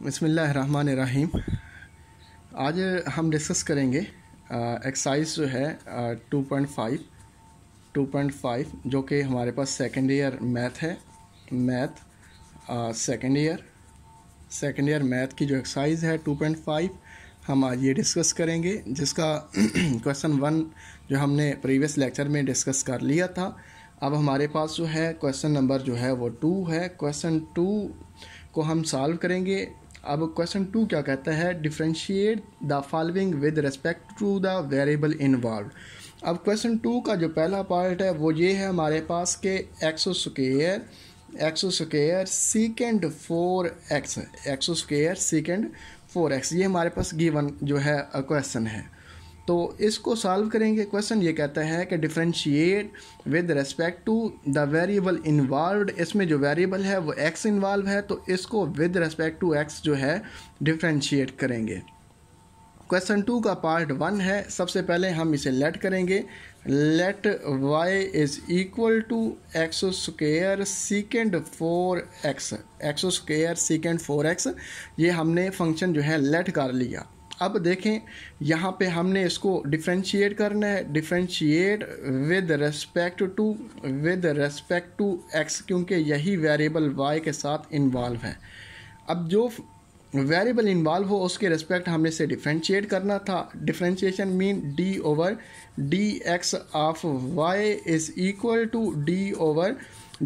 बिस्मिल्लाहिर्रहमानिर्रहीम। आज हम डिस्कस करेंगे एक्सरसाइज जो है 2.5 जो कि हमारे पास सेकेंड ईयर मैथ है। सेकेंड ईयर मैथ की जो एक्सरसाइज है 2.5 हम आज ये डिस्कस करेंगे, जिसका क्वेश्चन 1 जो हमने प्रीवियस लेक्चर में डिस्कस कर लिया था। अब हमारे पास जो है क्वेश्चन नंबर जो है वो 2 है। क्वेश्चन 2 को हम सॉल्व करेंगे। अब क्वेश्चन 2 क्या कहता है, differentiate the following with respect to the variable involve. अब क्वेश्चन 2 का जो पहला पार्ट है वो ये है हमारे पास के एक्स स्क्वायर सीकेंड 4x, ये हमारे पास गिवन जो है क्वेश्चन है। तो इसको सॉल्व करेंगे। क्वेश्चन ये कहता है कि differentiate with respect to the variable involved. इसमें जो वेरिएबल है वो x इन्वॉल्व है, तो इसको विद रिस्पेक्ट टू x जो है डिफरेंशिएट करेंगे। क्वेश्चन 2 का पार्ट 1 है। सबसे पहले हम इसे लेट करेंगे। Let y is equal to x square secant 4x, ये हमने फंक्शन जो है लेट कर लिया। अब देखें यहाँ पे हमने इसको डिफरेंशिएट करना है। Differentiate with respect to x, क्योंकि यही वेरिएबल y के साथ इन्वॉल्व है। अब जो वेरिएबल इन्वॉल्व हो उसके रेस्पेक्ट हमने से डिफरेंशिएट करना था। Differentiation mean d over dx of y is equal to d over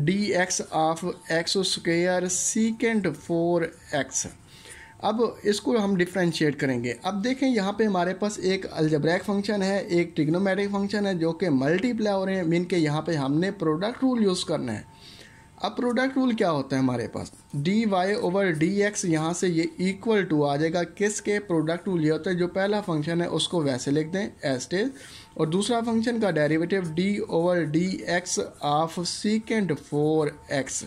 dx of x square secant 4x। अब इसको हम डिफरेंशिएट करेंगे। अब देखें यहाँ पे हमारे पास एक अलजेब्रिक फंक्शन है, एक ट्रिग्नोमेट्रिक फंक्शन है जो कि मल्टीप्लाई हो रहे हैं, मीन के यहाँ पे हमने प्रोडक्ट रूल यूज़ करना है। अब प्रोडक्ट रूल क्या होता है हमारे पास, D Y over D X, यहाँ से ये इक्वल टू आ जाएगा किसके, प्रोडक्ट रूल ये होता है जो पहला फंक्शन है उसको वैसे लिख दें एज इट, और दूसरा फंक्शन का derivative d over D x of सीकेंड 4x।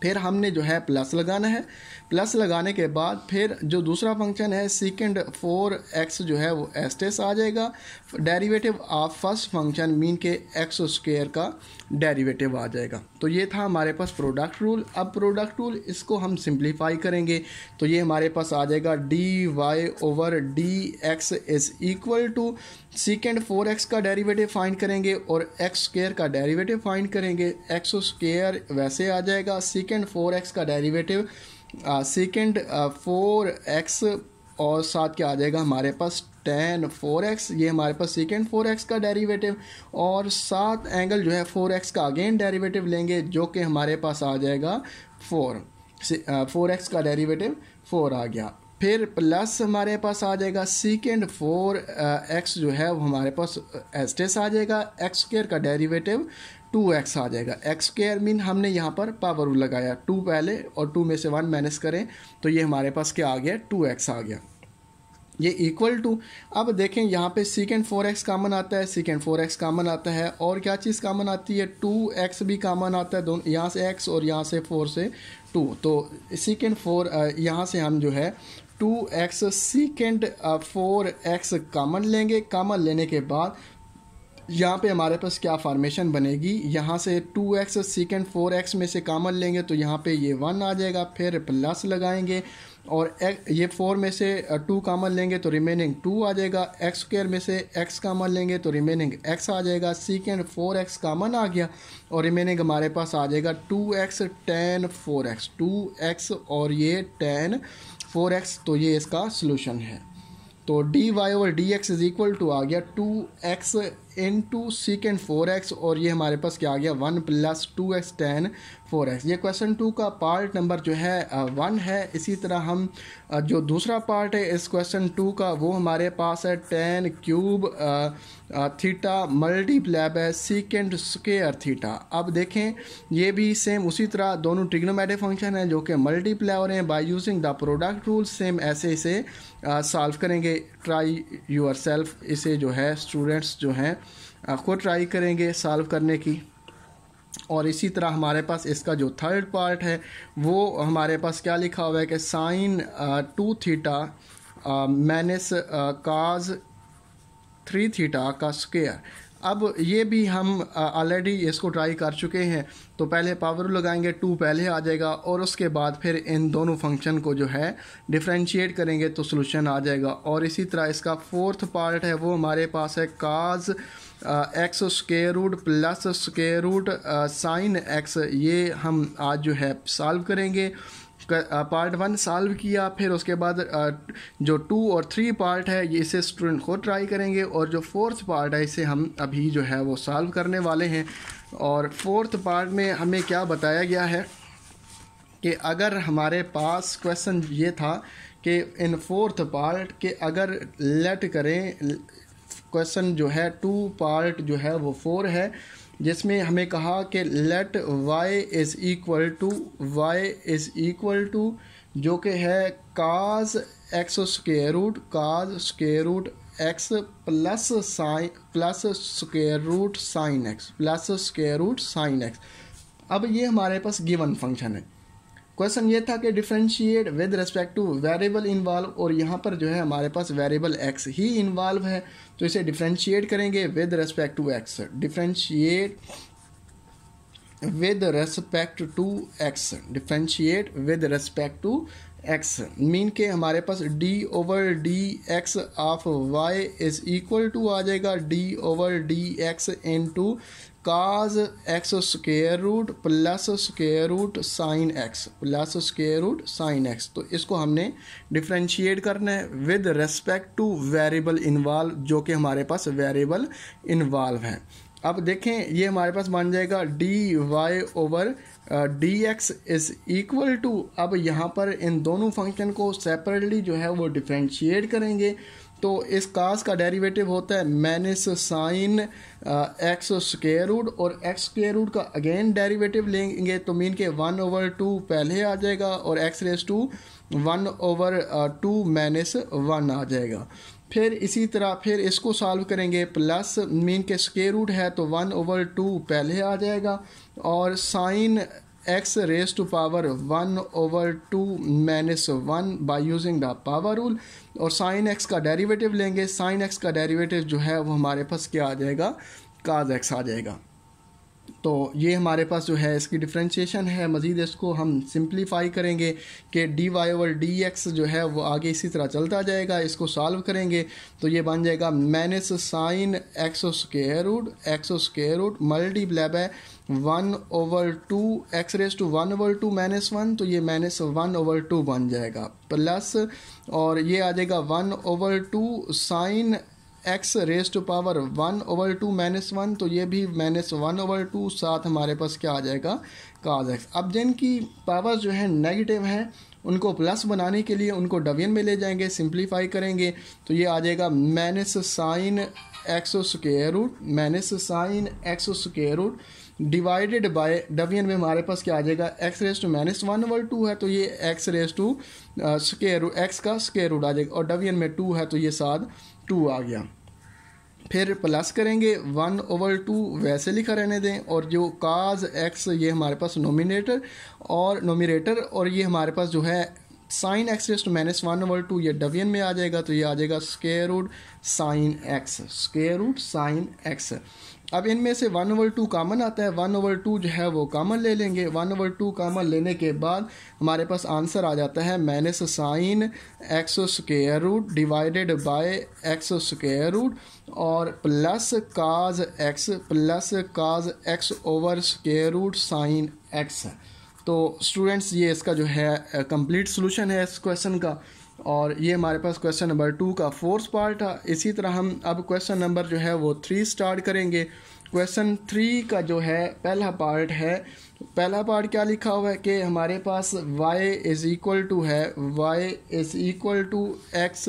फिर हमने जो है प्लस लगाना है। प्लस लगाने के बाद फिर जो दूसरा फंक्शन है सीकेंड 4x जो है वो एस्टेस आ जाएगा। Derivative of first function mean के एक्स स्क्वायर का डेरिवेटिव आ जाएगा। तो ये था हमारे पास प्रोडक्ट रूल। अब प्रोडक्ट रूल इसको हम सिंप्लीफाई करेंगे तो ये हमारे पास आ जाएगा d Y over D x is equal to secant 4x का डेरिवेटिव फाइंड करेंगे और एक्स स्क्वायर का डेरिवेटिव फाइंड करेंगे। एक्स स्क्वायर वैसे आ जाएगा, सीकेंड 4x का डेरिवेटिव सीकेंड 4x और साथ क्या आ जाएगा हमारे पास tan 4x, ये हमारे पास सीकेंड 4x का डेरिवेटिव, और साथ एंगल जो है 4x का अगेन डेरिवेटिव लेंगे जो कि हमारे पास आ जाएगा 4x का डेरिवेटिव 4 आ गया। फिर प्लस हमारे पास आ जाएगा सीकेंड 4x जो है वो हमारे पास एस्टेस आ जाएगा। एक्स स्क्वायर का डेरिवेटिव 2x आ जाएगा। एक्स स्क्वायर मीन हमने यहाँ पर पावर रूल लगाया, 2 पहले और 2 में से 1 माइनस करें तो ये हमारे पास क्या आ गया, 2x आ गया। ये इक्वल टू, अब देखें यहाँ पे सीकेंड 4x कामन आता है, सीकेंड 4x कामन आता है, और क्या चीज़ कामन आती है, 2x भी कामन आता है, दोनों यहाँ से x और यहाँ से 4 से 2। तो सीकेंड 4 यहाँ से हम जो है 2x सीकेंड 4x कामन लेंगे। कामन लेने के बाद यहाँ पे हमारे पास क्या फॉर्मेशन बनेगी, यहाँ से 2x सीकेंड 4x में से कामन लेंगे तो यहाँ पे ये 1 आ जाएगा। फिर प्लस लगाएंगे और ये 4 में से 2 कामन लेंगे तो रिमेनिंग 2 आ जाएगा। एक्स स्क्वायर में से x कामन लेंगे तो रिमेनिंग x आ जाएगा। सीकेंड 4x कामन आ गया और रिमेनिंग हमारे पास आ जाएगा 2x tan 4x, 2x और ये tan 4x। तो ये इसका सोल्यूशन है। तो d Y over D x is equal to आ गया 2x इंटू सीकेंड 4x, और ये हमारे पास क्या आ गया 1 प्लस 2x tan 4x। ये क्वेश्चन 2 का पार्ट नंबर जो है 1 है। इसी तरह हम जो दूसरा पार्ट है इस क्वेश्चन 2 का वो हमारे पास है tan cube theta multiply bye secant square theta. अब देखें ये भी सेम उसी तरह दोनों ट्रिग्नोमेट्रिक फंक्शन है जो कि मल्टीप्लाई हो रहे हैं bye using the product rule. Same ऐसे इसे सॉल्व करेंगे। ट्राई यूर सेल्फ, इसे जो है स्टूडेंट्स जो हैं खुद ट्राई करेंगे सॉल्व करने की। और इसी तरह हमारे पास इसका जो थर्ड पार्ट है वो हमारे पास क्या लिखा हुआ है कि sine 2 theta minus cos 3 theta का स्क्वायर। अब ये भी हम ऑलरेडी इसको ट्राई कर चुके हैं। तो पहले पावर लगाएंगे, 2 पहले आ जाएगा और उसके बाद फिर इन दोनों फंक्शन को जो है डिफ्रेंशिएट करेंगे तो सोल्यूशन आ जाएगा। और इसी तरह इसका फोर्थ पार्ट है वो हमारे पास है cos x square root plus square root sine x. ये हम आज जो है सॉल्व करेंगे। पार्ट 1 सॉल्व किया, फिर उसके बाद जो 2 और 3 पार्ट है ये इसे स्टूडेंट खुद ट्राई करेंगे, और जो फोर्थ पार्ट है इसे हम अभी जो है वो सॉल्व करने वाले हैं। और फोर्थ पार्ट में हमें क्या बताया गया है कि अगर हमारे पास क्वेश्चन ये था कि इन फोर्थ पार्ट के अगर लेट करें, क्वेश्चन जो है 2 पार्ट जो है वो 4 है, जिसमें हमें कहा कि let y is equal to जो कि है cos x square root x plus square root sine x. अब ये हमारे पास गिवन फंक्शन है। क्वेश्चन ये था कि differentiate with respect to variable involve, और यहाँ पर जो है हमारे पास वेरिएबल x ही इन्वॉल्व है, तो इसे डिफरेंशिएट करेंगे with respect to x। Differentiate with respect to x mean के हमारे पास d/dx of y is equal to आ जाएगा d/dx into cos x square root plus square root sine x. तो इसको हमने डिफरेंशिएट करना है with respect to variable involve, जो कि हमारे पास वेरिएबल इन्वॉल्व है। अब देखें ये हमारे पास बन जाएगा dy/dx इज इक्वल टू, अब यहाँ पर इन दोनों फंक्शन को सेपरेटली जो है वो डिफरेंशिएट करेंगे। तो इस कास का डेरिवेटिव होता है minus sine x square root, और एक्स स्क्वायर रूट का अगेन डेरिवेटिव लेंगे तो मीन के 1/2 पहले आ जाएगा और x रेज़ टू 1/2 माइनस 1 आ जाएगा। फिर इसी तरह फिर इसको सॉल्व करेंगे, प्लस मीन के स्क्वायर रूट है तो 1/2 पहले आ जाएगा, और sine x raise to power 1/2 minus 1 by using the power rule, और साइन एक्स का डेरिवेटिव लेंगे। साइन एक्स का डेरिवेटिव जो है वो हमारे पास क्या आ जाएगा, काज एक्स आ जाएगा। तो ये हमारे पास जो है इसकी डिफ्रेंशिएशन है। मज़ीद इसको हम सिंप्लीफाई करेंगे कि dy/dx जो है वो आगे इसी तरह चलता जाएगा। इसको सॉल्व करेंगे तो ये बन जाएगा minus sine x square root multiply by 1/2 x raise to 1/2 minus 1, तो ये माइनस 1/2 बन जाएगा, प्लस और ये आ जाएगा 1/2 sine x raise to power 1/2 minus 1, तो ये भी माइनस 1/2, साथ हमारे पास क्या आ जाएगा, काज एक्स। अब जिनकी पावर जो है नेगेटिव है उनको प्लस बनाने के लिए उनको डिवीजन में ले जाएंगे, सिंप्लीफाई करेंगे तो ये आ जाएगा minus sine x square root divided by division में हमारे पास क्या आ जाएगा, एक्स रेज टू माइनस 1/2 है तो ये x raise to square root x का स्क्वायर रूट आ जाएगा, और डिवीजन में 2 है तो ये साथ 2 आ गया। फिर प्लस करेंगे 1/2 वैसे लिखा रहने दें, और जो काज एक्स ये हमारे पास नोमिनेटर और ये हमारे पास जो है sine x raise to minus 1/2 ये डिवीजन में आ जाएगा, तो ये आ जाएगा स्क्वायर रूट साइन एक्स। अब इनमें से 1/2 कॉमन आता है, 1/2 जो है वो कॉमन ले लेंगे। 1/2 कॉमन लेने के बाद हमारे पास आंसर आ जाता है minus sine x square root divided by x square root और plus cos x over square root sine x. तो स्टूडेंट्स ये इसका जो है कंप्लीट सोल्यूशन है इस क्वेश्चन का, और ये हमारे पास क्वेश्चन नंबर 2 का फोर्थ पार्ट था। इसी तरह हम अब क्वेश्चन नंबर जो है वो 3 स्टार्ट करेंगे। क्वेश्चन 3 का जो है पहला पार्ट है, पहला पार्ट क्या लिखा हुआ है कि हमारे पास y is equal to x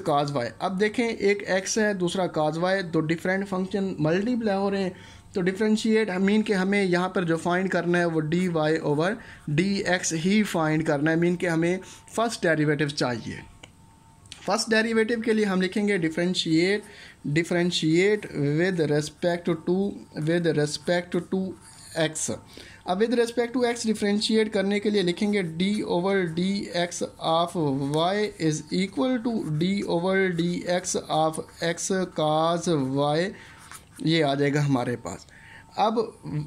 cos y. अब देखें एक x है दूसरा काज वाई, दो डिफरेंट फंक्शन मल्टीप्लाई हो रहे हैं, तो डिफरेंशिएट मीन के हमें यहाँ पर जो फाइंड करना है वो dy/dx ही फाइंड करना है, मीन के हमें फर्स्ट डेरिवेटिव चाहिए। फर्स्ट डेरिवेटिव के लिए हम लिखेंगे differentiate with respect to x। अब with respect to x differentiate करने के लिए लिखेंगे d over D x of y is equal to d over D x of x cos y, ये आ जाएगा हमारे पास। अब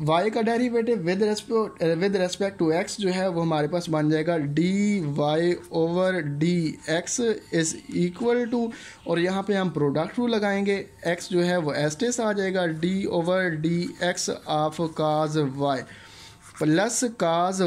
y का derivative with respect to x जो है वो हमारे पास बन जाएगा d Y over D x is equal to, और यहाँ पे हम प्रोडक्ट रूल लगाएंगे, x जो है वो एस्टेस आ जाएगा d over D x of cos y plus cos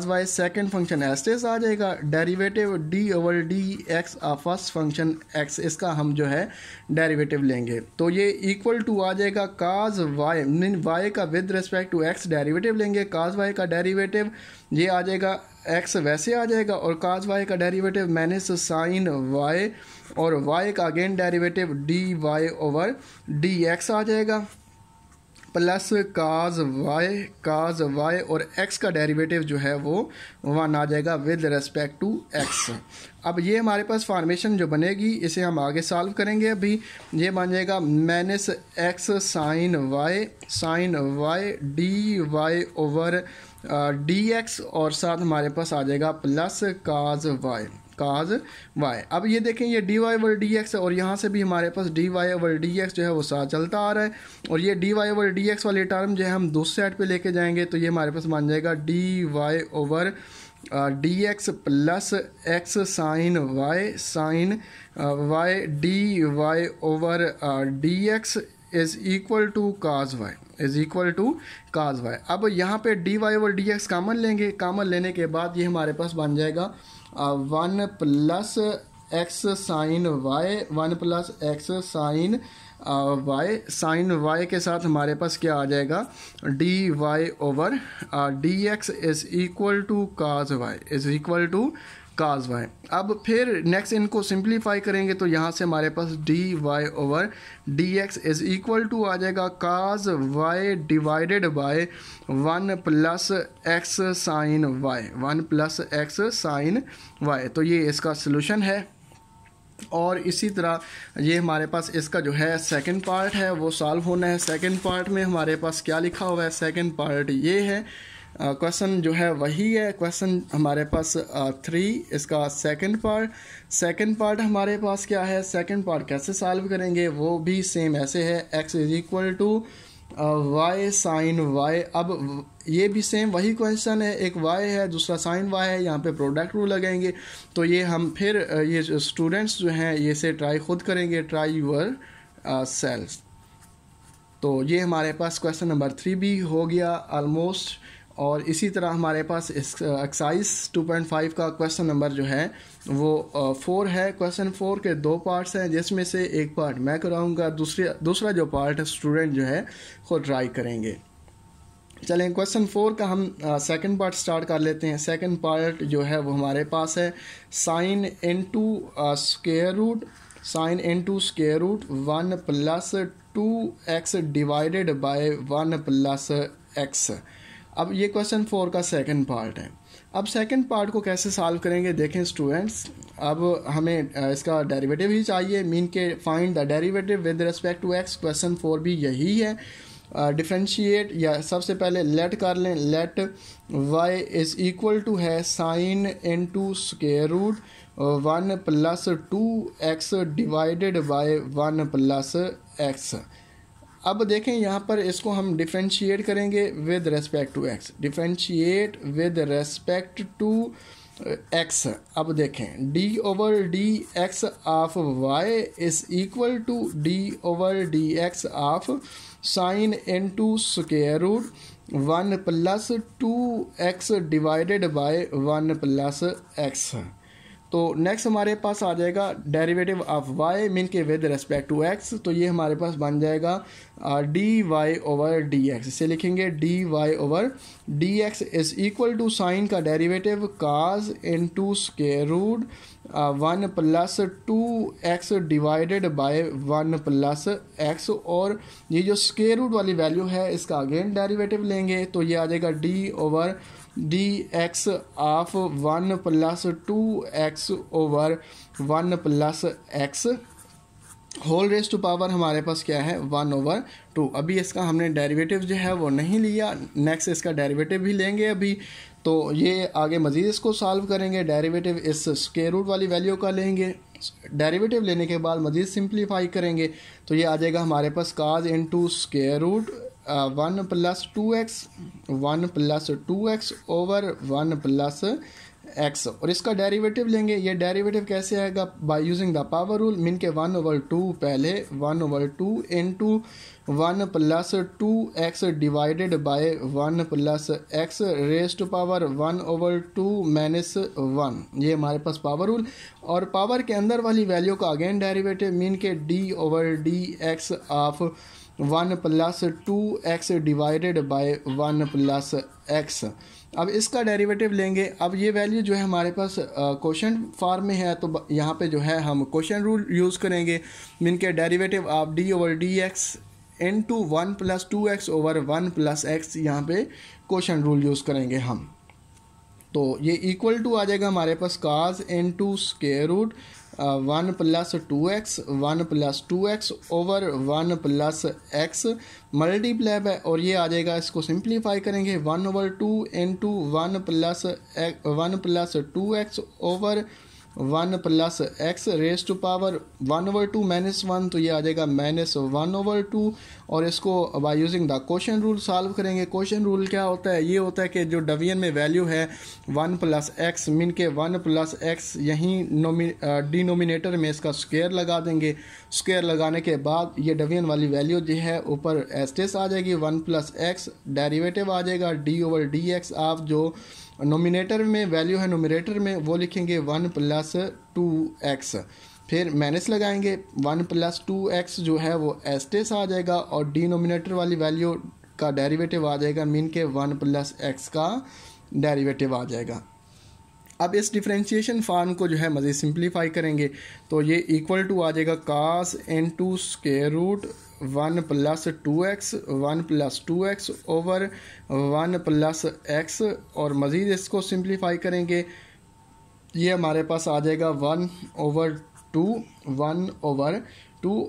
y second function as it is आ जाएगा, derivative d over D x first function x, इसका हम जो है डेरिवेटिव लेंगे तो ये इक्वल टू आ जाएगा काज वाई, वाई का with respect to x derivative लेंगे, काज वाई का डेरिवेटिव ये आ जाएगा एक्स वैसे आ जाएगा, और काज वाई का डेरिवेटिव माइनस साइन वाई, और वाई का again derivative d Y over D x आ जाएगा प्लस काज वाई और x का डेरिवेटिव जो है वो 1 आ जाएगा विद रिस्पेक्ट टू x। अब ये हमारे पास फॉर्मेशन जो बनेगी इसे हम आगे सॉल्व करेंगे। अभी ये बन जाएगा minus x sine y d Y over D x, और साथ हमारे पास आ जाएगा प्लस काज वाई। अब ये देखें ये d Y over D x है, और यहाँ से भी हमारे पास D Y over D x जो है वो साथ चलता आ रहा है, और ये d Y over D x वाले टर्म जो है हम दूसरे साइड पे लेके जाएंगे तो ये हमारे पास बन जाएगा d Y over D x plus x sine y d Y over D x is equal to cos y. अब यहाँ पे d Y over D x common लेंगे, कॉमन लेने के बाद ये हमारे पास बन जाएगा 1 प्लस एक्स साइन वाई के साथ हमारे पास क्या आ जाएगा d Y over D x is equal to cos y. अब फिर नेक्स्ट इनको सिंप्लीफाई करेंगे तो यहाँ से हमारे पास D Y over D x is equal to आ जाएगा cos y divided by 1 plus x sine y. तो ये इसका सलूशन है, और इसी तरह ये हमारे पास इसका जो है सेकंड पार्ट है वो सॉल्व होना है। सेकंड पार्ट में हमारे पास क्या लिखा हुआ है, सेकंड पार्ट ये है, क्वेश्चन जो है वही है, क्वेश्चन हमारे पास 3 इसका सेकंड पार्ट हमारे पास क्या है, सेकंड पार्ट कैसे सॉल्व करेंगे वो भी सेम ऐसे है, x is equal to y sine y. अब ये भी सेम वही क्वेश्चन है, एक y है दूसरा साइन y है, यहाँ पे प्रोडक्ट रूल लगाएंगे तो ये हम फिर ये स्टूडेंट्स जो हैं ये से ट्राई खुद करेंगे, ट्राई यूर सेल्फ। तो ये हमारे पास क्वेश्चन नंबर 3 भी हो गया ऑलमोस्ट, और इसी तरह हमारे पास इस एक्सरसाइज 2.5 का क्वेश्चन नंबर जो है वो 4 है। क्वेश्चन 4 के 2 पार्ट्स हैं जिसमें से एक पार्ट मैं कराऊंगा, दूसरा जो पार्ट स्टूडेंट जो है खुद ट्राई करेंगे। चलें क्वेश्चन 4 का हम सेकंड पार्ट स्टार्ट कर लेते हैं। सेकंड पार्ट जो है वो हमारे पास है sine into square root 1 plus 2x divided by 1 plus x। अब ये क्वेश्चन 4 का सेकंड पार्ट है। अब सेकंड पार्ट को कैसे सॉल्व करेंगे देखें स्टूडेंट्स, अब हमें इसका डेरिवेटिव ही चाहिए, मीन के find the derivative with respect to x। Question 4 भी यही है, डिफ्रेंशिएट या सबसे पहले लेट कर लें, let y is equal to है sine into square root 1 plus 2x divided by 1 plus x। अब देखें यहाँ पर इसको हम डिफ्रेंशिएट करेंगे with respect to x, differentiate with respect to x। अब देखें d over D x of y is equal to d over D x of sine into square root 1 plus 2x divided by 1 plus x। तो next हमारे पास आ जाएगा derivative of y mean के with respect to x, तो ये हमारे पास बन जाएगा d Y over D x. इसे लिखेंगे d Y over D x is equal to sine का derivative cos into square root 1 plus 2x divided by 1 plus x, और ये जो स्क्वायर रूट वाली वैल्यू है इसका अगेन डेरिवेटिव लेंगे तो ये आ जाएगा d over D x of 1 plus 2x over 1 plus x। Whole raise to power हमारे पास क्या है 1/2। अभी इसका हमने डेरिवेटिव जो है वो नहीं लिया, नेक्स्ट इसका डेरिवेटिव भी लेंगे अभी। तो ये आगे मज़ीद इसको सॉल्व करेंगे, डेरिवेटिव इस स्क्वायर रूट वाली वैल्यू का लेंगे, डेरिवेटिव लेने के बाद मज़ीद सिंप्लीफाई करेंगे तो ये आ जाएगा हमारे पास cos into square root 1 + 2x 1 + 2x over 1 + x, और इसका डेरिवेटिव लेंगे। ये डेरिवेटिव कैसे आएगा, by using the power rule. Mean के 1/2 पहले 1/2 into 1 + 2x divided by 1 + x raise to power 1/2 - 1। ये हमारे पास पावर रूल, और पावर के अंदर वाली वैल्यू का अगेन डेरिवेटिव मीन के d/dx of 1 + 2x divided by 1 + x। अब इसका डेरिवेटिव लेंगे। अब ये वैल्यू जो है हमारे पास क्वेश्चन फॉर्म में है, तो यहाँ पे जो है हम क्वेश्चन रूल यूज़ करेंगे। मीन के derivative of d/dx into 1 + 2x over 1 + x, यहाँ पे क्वेश्चन रूल यूज़ करेंगे हम। तो ये इक्वल टू आ जाएगा हमारे पास cos into square root 1 + 2x 1 + 2x over 1 + x multiply by, और ये आ जाएगा, इसको सिंप्लीफाई करेंगे 1/2 into 1 + 2x over 1 + x raise to power 1/2 - 1, तो ये आ जाएगा -1/2। और इसको bye using the question rule solve करेंगे। क्वेश्चन रूल क्या होता है, ये होता है कि जो डिवीजन में वैल्यू है 1 + x मीन के 1 + x यहीं डिनोमिनेटर में इसका स्क्वायर लगा देंगे। स्क्वायर लगाने के बाद ये डिवीजन वाली वैल्यू जो है ऊपर एस्टेस आ जाएगी 1 + x, डेरिवेटिव आ जाएगा d/dx ऑफ जो नोमिनेटर में वैल्यू है नोमिनेटर में वो लिखेंगे 1 + 2x, फिर माइनस लगाएंगे 1 + 2x जो है वो एस्टेस आ जाएगा, और डिनोमिनेटर वाली वैल्यू का डेरिवेटिव आ जाएगा मीन के 1 + x का डेरिवेटिव आ जाएगा। अब इस डिफरेंशिएशन फार्म को जो है मज़ीद सिंप्लीफाई करेंगे तो ये इक्वल टू आ जाएगा cos into square root 1 + 2x 1 + 2x over 1 + x, और मज़ीद इसको सिंप्लीफाई करेंगे ये हमारे पास आ जाएगा 1/2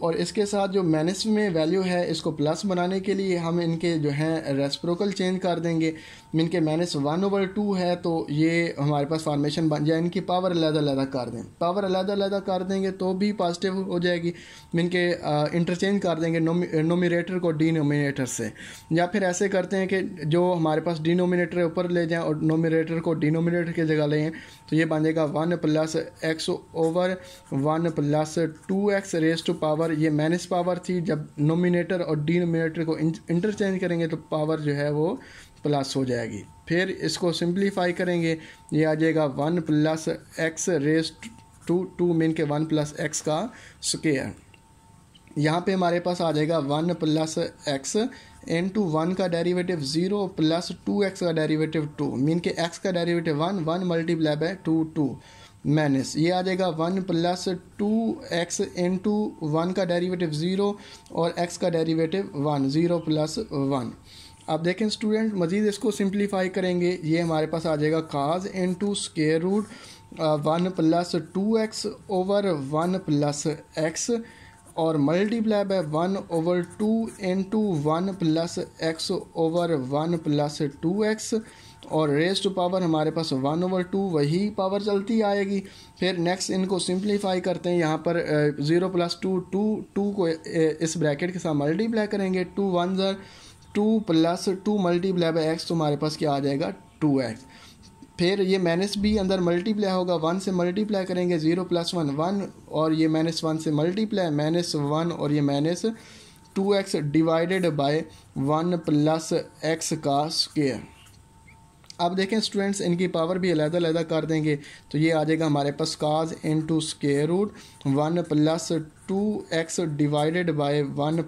और इसके साथ जो माइनस में वैल्यू है इसको प्लस बनाने के लिए हम इनके जो हैं रेसिप्रोकल चेंज कर देंगे। इनके -1/2 है तो ये हमारे पास फॉर्मेशन बन जाए, इनकी पावर अलग-अलग कर दें, पावर अलग-अलग कर देंगे तो भी पॉजिटिव हो जाएगी। इनके इंटरचेंज कर देंगे नोमिनेटर को डिनोमिनेटर से, या फिर ऐसे करते हैं कि जो हमारे पास डिनोमिनेटर ऊपर ले जाएं और नोमिनेटर को डिनोमिनेटर की जगह लें, तो ये बन जाएगा 1 + x over 1 + 2x raise to power, ये माइनस पावर थी, जब नोमिनेटर और डिनोमिनेटर को इंटरचेंज करेंगे तो पावर जो है वो प्लस हो जाएगी। फिर इसको सिंप्लीफाई करेंगे, ये आ जाएगा 1 + x रेज टू 2 मीन के 1 + x का स्क्वायर। यहाँ पे हमारे पास आ जाएगा 1 + x इंटू 1 का डेरिवेटिव 0 + 2x का डेरिवेटिव 2 मीन के x का डेरिवेटिव 1 मल्टीप्लाई बाय 2 माइनस, ये आ जाएगा 1 + 2x इंटू 1 का डेरिवेटिव 0 और x का डेरिवेटिव 1 0 + 1। अब देखें स्टूडेंट मज़ीद इसको सिंप्लीफाई करेंगे, ये हमारे पास आ जाएगा cos into square root 1 + 2x over 1 + x और multiply by 1/2 into 1 + x over 1 + 2x और रेज टू पावर हमारे पास 1/2 वही पावर चलती आएगी। फिर नेक्स्ट इनको सिंप्लीफाई करते हैं, यहाँ पर 0 + 2 को इस ब्रैकेट के साथ मल्टीप्लाई करेंगे, 2 1 2 + 2 मल्टीप्लाई बाय x तो हमारे पास क्या आ जाएगा 2x। फिर ये माइनस भी अंदर मल्टीप्लाई होगा, 1 से मल्टीप्लाई करेंगे 0 + 1 1 और ये -1 से मल्टीप्लाई -1 और ये -2x डिवाइडेड बाय 1 + x का स्क्वायर। अब देखें स्टूडेंट्स इनकी पावर भी अलग-अलग कर देंगे तो ये आ जाएगा हमारे पास cos into square root 1 + 2x divided by 1 +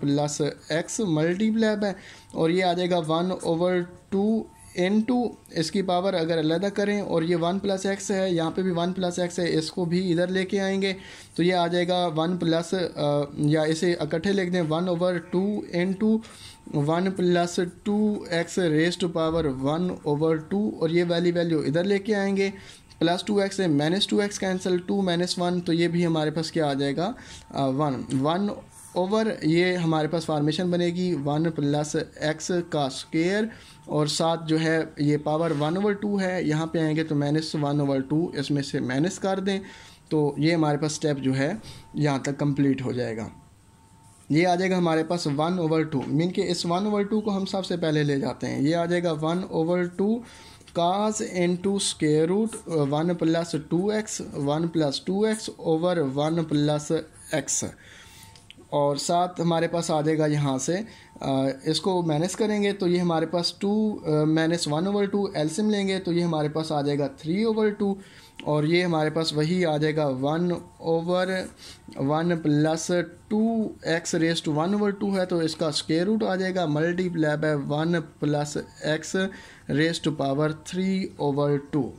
x multiply by, और ये आ जाएगा 1/2 इंटू इसकी पावर अगर अलग करें और ये 1 + x है, यहाँ पे भी 1 + x है, इसको भी इधर लेके आएंगे तो ये आ जाएगा 1 + या इसे इकट्ठे लिख दें 1/2 into 1 + 2x raise to power 1/2 और ये वाली वैल्यू इधर लेके आएंगे प्लस 2x से माइनस 2x कैंसिल, 2 माइनस 1, तो ये भी हमारे पास क्या आ जाएगा 1 ओवर, ये हमारे पास फॉर्मेशन बनेगी 1 प्लस x का स्क्वायर, और साथ जो है ये पावर 1/2 है, यहाँ पे आएंगे तो माइनस 1/2, इसमें से माइनस कर दें तो ये हमारे पास स्टेप जो है यहाँ तक कंप्लीट हो जाएगा। ये आ जाएगा हमारे पास 1/2, मीन के इस 1/2 को हम सबसे पहले ले जाते हैं, ये आ जाएगा 1/2 cos into square root 1 plus 2x, 1 plus 2x over 1 plus x, और साथ हमारे पास आ जाएगा यहाँ से इसको माइनस करेंगे तो ये हमारे पास 2 माइनस 1/2, एलसीएम लेंगे तो ये हमारे पास आ जाएगा 3/2, और ये हमारे पास वही आ जाएगा 1/1 प्लस 2x रेस टू 1/2 है, तो इसका स्क्वायर रूट आ जाएगा multiply by 1 plus x raise to power 3/2।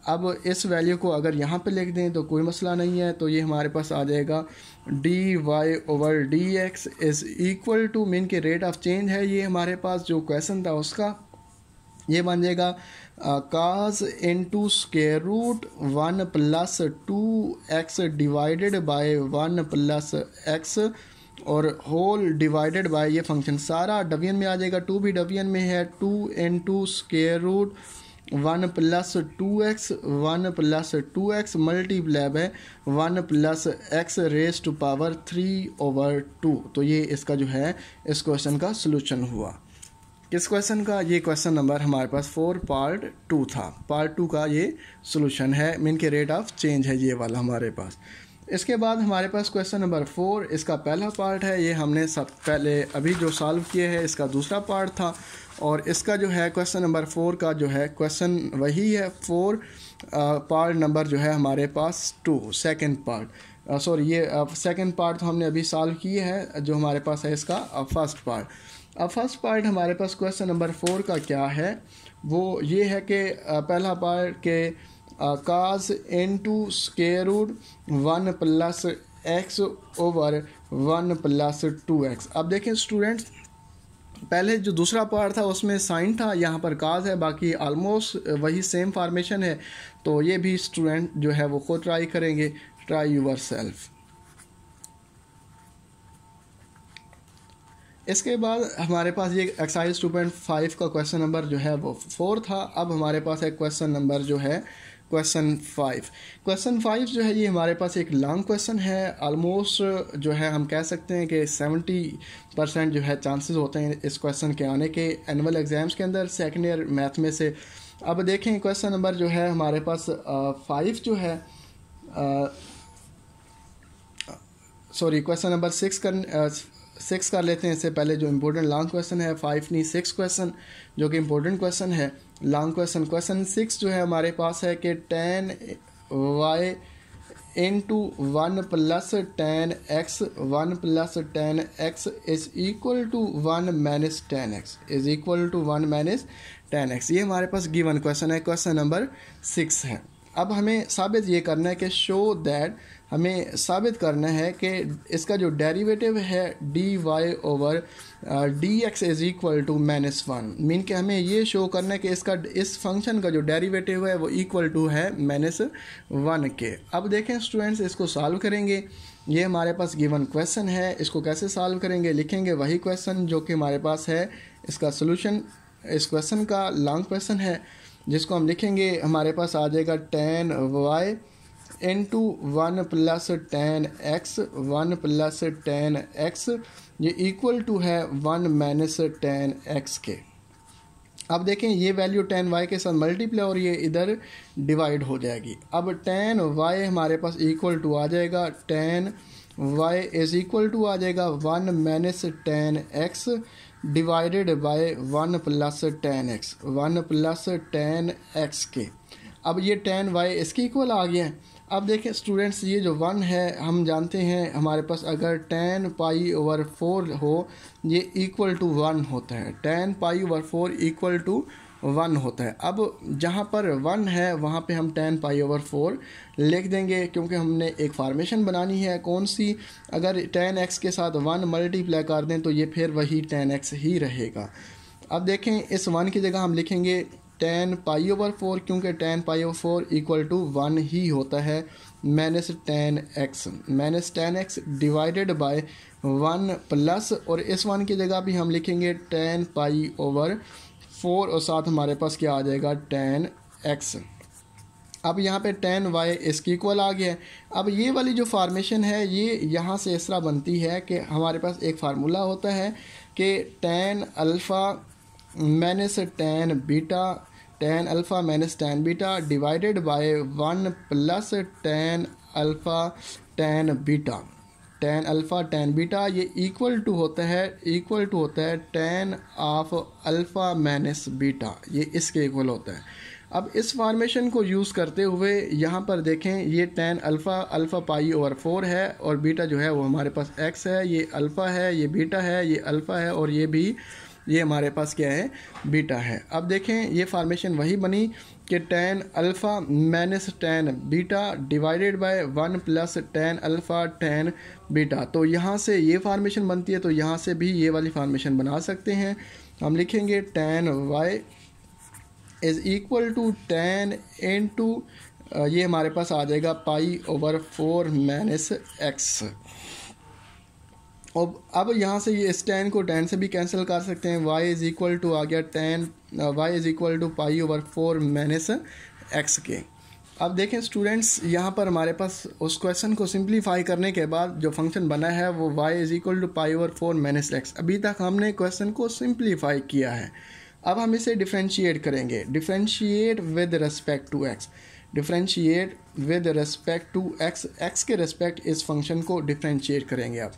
अब इस वैल्यू को अगर यहाँ पे लिख दें तो कोई मसला नहीं है, तो ये हमारे पास आ जाएगा dy/dx is equal to, mean के रेट ऑफ चेंज है ये हमारे पास जो क्वेश्चन था उसका, ये बन जाएगा cos into square root 1 plus 2x divided by 1 plus x, और होल डिवाइडेड बाय ये फंक्शन सारा डिवीजन में आ जाएगा, 2 भी डिवीजन में है, 2 into square root 1 plus 2x 1 plus 2x multiply by 1 plus x raise to power 3/2। तो ये इसका जो है इस क्वेश्चन का सलूशन हुआ। किस क्वेश्चन का? ये क्वेश्चन नंबर हमारे पास 4 पार्ट 2 था, पार्ट 2 का ये सलूशन है, मीन के रेट ऑफ चेंज है ये वाला हमारे पास। इसके बाद हमारे पास क्वेश्चन नंबर 4, इसका पहला पार्ट है, ये हमने सब पहले अभी जो सॉल्व किए हैं इसका दूसरा पार्ट था, और इसका जो है क्वेश्चन नंबर 4 का जो है क्वेश्चन वही है 4, पार्ट नंबर जो है हमारे पास 2 सेकंड पार्ट, सॉरी ये सेकंड पार्ट तो हमने अभी सॉल्व किए हैं, जो हमारे पास है इसका फर्स्ट पार्ट। अब फर्स्ट पार्ट हमारे पास क्वेश्चन नंबर 4 का क्या है, वो ये है कि पहला पार्ट के cos into square root 1 plus x over 1 plus 2x। अब देखें स्टूडेंट्स, पहले जो दूसरा पार्ट था उसमें साइन था, यहाँ पर cos है, बाकी ऑलमोस्ट वही सेम फार्मेशन है, तो ये भी स्टूडेंट जो है वो खुद ट्राई करेंगे, ट्राई यूर सेल्फ। इसके बाद हमारे पास ये एक्सरसाइज 2.5 का क्वेश्चन नंबर जो है वो 4 था। अब हमारे पास एक क्वेश्चन नंबर जो है क्वेश्चन 5। क्वेश्चन 5 जो है ये हमारे पास एक लॉन्ग क्वेश्चन है, ऑलमोस्ट जो है हम कह सकते हैं कि 70% जो है चांसेस होते हैं इस क्वेश्चन के आने के एनुअल एग्ज़ाम्स के अंदर सेकेंड ईयर मैथ में से। अब देखें क्वेश्चन नंबर जो है हमारे पास 5 जो है, सॉरी क्वेश्चन नंबर 6 कर लेते हैं। इससे पहले जो इम्पोर्टेंट लॉन्ग क्वेश्चन है 5 नहीं 6 क्वेश्चन जो कि इम्पोर्टेंट क्वेश्चन है लॉन्ग क्वेश्चन। क्वेश्चन 6 जो है हमारे पास है कि tan y into 1 plus tan x 1 plus tan x is equal to 1 minus tan x is equal to 1 minus tan x। ये हमारे पास गिवन क्वेश्चन है, क्वेश्चन नंबर 6 है। अब हमें साबित ये करना है कि शो दैट, हमें साबित करना है कि इसका जो डेरिवेटिव है dy over dx is equal to -1, mean कि हमें ये शो करना है कि इसका इस फंक्शन का जो डेरिवेटिव है वो इक्वल टू है -1 के। अब देखें स्टूडेंट्स, इसको सॉल्व करेंगे। ये हमारे पास गिवन क्वेश्चन है, इसको कैसे सॉल्व करेंगे, लिखेंगे वही क्वेश्चन जो कि हमारे पास है, इसका सोल्यूशन इस क्वेश्चन का लॉन्ग क्वेश्चन है, जिसको हम लिखेंगे हमारे पास आ जाएगा tan y into 1 plus tan x 1 plus tan x ये इक्वल टू है 1 माइनस tan x के। अब देखें ये वैल्यू tan y के साथ मल्टीप्लाई और ये इधर डिवाइड हो जाएगी। अब tan y हमारे पास इक्वल टू आ जाएगा tan y is equal to आ जाएगा 1 minus tan x divided by 1 plus tan x 1 plus tan x के। अब ये tan y इसके इक्वल आ गया है। अब देखें स्टूडेंट्स, ये जो 1 है हम जानते हैं हमारे पास अगर tan पाई ओवर 4 हो ये इक्वल टू 1 होता है, tan pi over 4 equal to 1 होता है। अब जहाँ पर 1 है वहाँ पे हम tan पाई ओवर 4 लिख देंगे, क्योंकि हमने एक फार्मेशन बनानी है। कौन सी? अगर tan x के साथ 1 मल्टीप्लाई कर दें तो ये फिर वही tan x ही रहेगा। अब देखें इस 1 की जगह हम लिखेंगे टेन पाई ओवर 4, क्योंकि tan pi over 4 equal to 1 ही होता है, minus tan x divided by 1 plus, और इस 1 की जगह भी हम लिखेंगे टेन पाई ओवर 4 और साथ हमारे पास क्या आ जाएगा टेन एक्स। अब यहाँ पे टेन वाई इसकी इक्वल आ गया है। अब ये वाली जो फार्मेशन है ये यहाँ से इस तरह बनती है कि हमारे पास एक फार्मूला होता है कि tan alpha minus tan beta, tan alpha minus tan beta divided by 1 plus tan alpha tan beta, tan alpha tan beta ये इक्वल टू होता है ten of alpha minus beta, ये इसके इक्वल होता है। अब इस फॉर्मेशन को यूज़ करते हुए यहाँ पर देखें, ये टेन अल्फ़ा पाई ओवर 4 है और बीटा जो है वो हमारे पास एक्स है, ये अल्फ़ा है, ये बीटा है, ये अल्फ़ा है और ये हमारे पास क्या है बीटा है। अब देखें ये फार्मेशन वही बनी कि tan alpha minus tan beta divided by 1 plus tan alpha tan beta, तो यहाँ से ये फार्मेशन बनती है, तो यहाँ से भी ये वाली फार्मेशन बना सकते हैं। हम लिखेंगे tan y is equal to tan into ये हमारे पास आ जाएगा पाई ओवर 4 माइनस एक्स। और अब यहाँ से ये इस टेन को टेन से भी कैंसिल कर सकते हैं, y इज़ इक्वल टू आ गया tan y is equal to pi over 4 minus x के। अब देखें स्टूडेंट्स, यहाँ पर हमारे पास उस क्वेश्चन को सिंप्लीफाई करने के बाद जो फंक्शन बना है वो y is equal to pi over 4 minus x. अभी तक हमने क्वेश्चन को सिंप्लीफाई किया है, अब हम इसे डिफ्रेंशिएट करेंगे। Differentiate with respect to x, differentiate with respect to x, x के रिस्पेक्ट इस फंक्शन को डिफ्रेंशिएट करेंगे। अब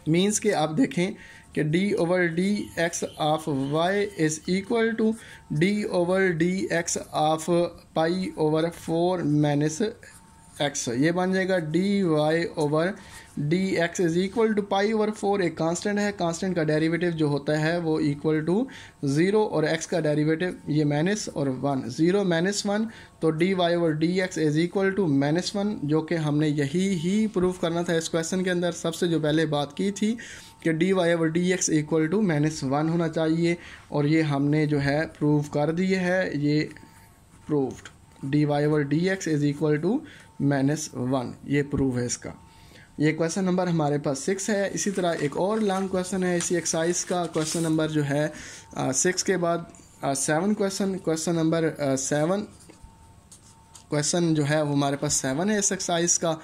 मीन्स कि आप देखें कि d over D x of y is equal to d over D x of pi over 4 minus x, ये बन जाएगा d Y over D x is equal to pi over 4, एक कांस्टेंट है, कांस्टेंट का डेरिवेटिव जो होता है वो इक्वल टू 0 और x का डेरिवेटिव ये माइनस और 1, 0 माइनस 1, तो d Y over D x is equal to -1, जो कि हमने यही ही प्रूव करना था इस क्वेश्चन के अंदर। सबसे जो पहले बात की थी कि d Y over D x equal to -1 होना चाहिए, और ये हमने जो है प्रूव कर दिए है, ये proved d Y over D x is equal to -1, ये प्रूव है इसका। ये क्वेश्चन नंबर हमारे पास 6 है। इसी तरह एक और लॉन्ग क्वेश्चन है इसी एक्सरसाइज का, क्वेश्चन नंबर जो है 6 के बाद 7 क्वेश्चन नंबर 7 क्वेश्चन जो है वो हमारे पास 7 है इस एक्सरसाइज का,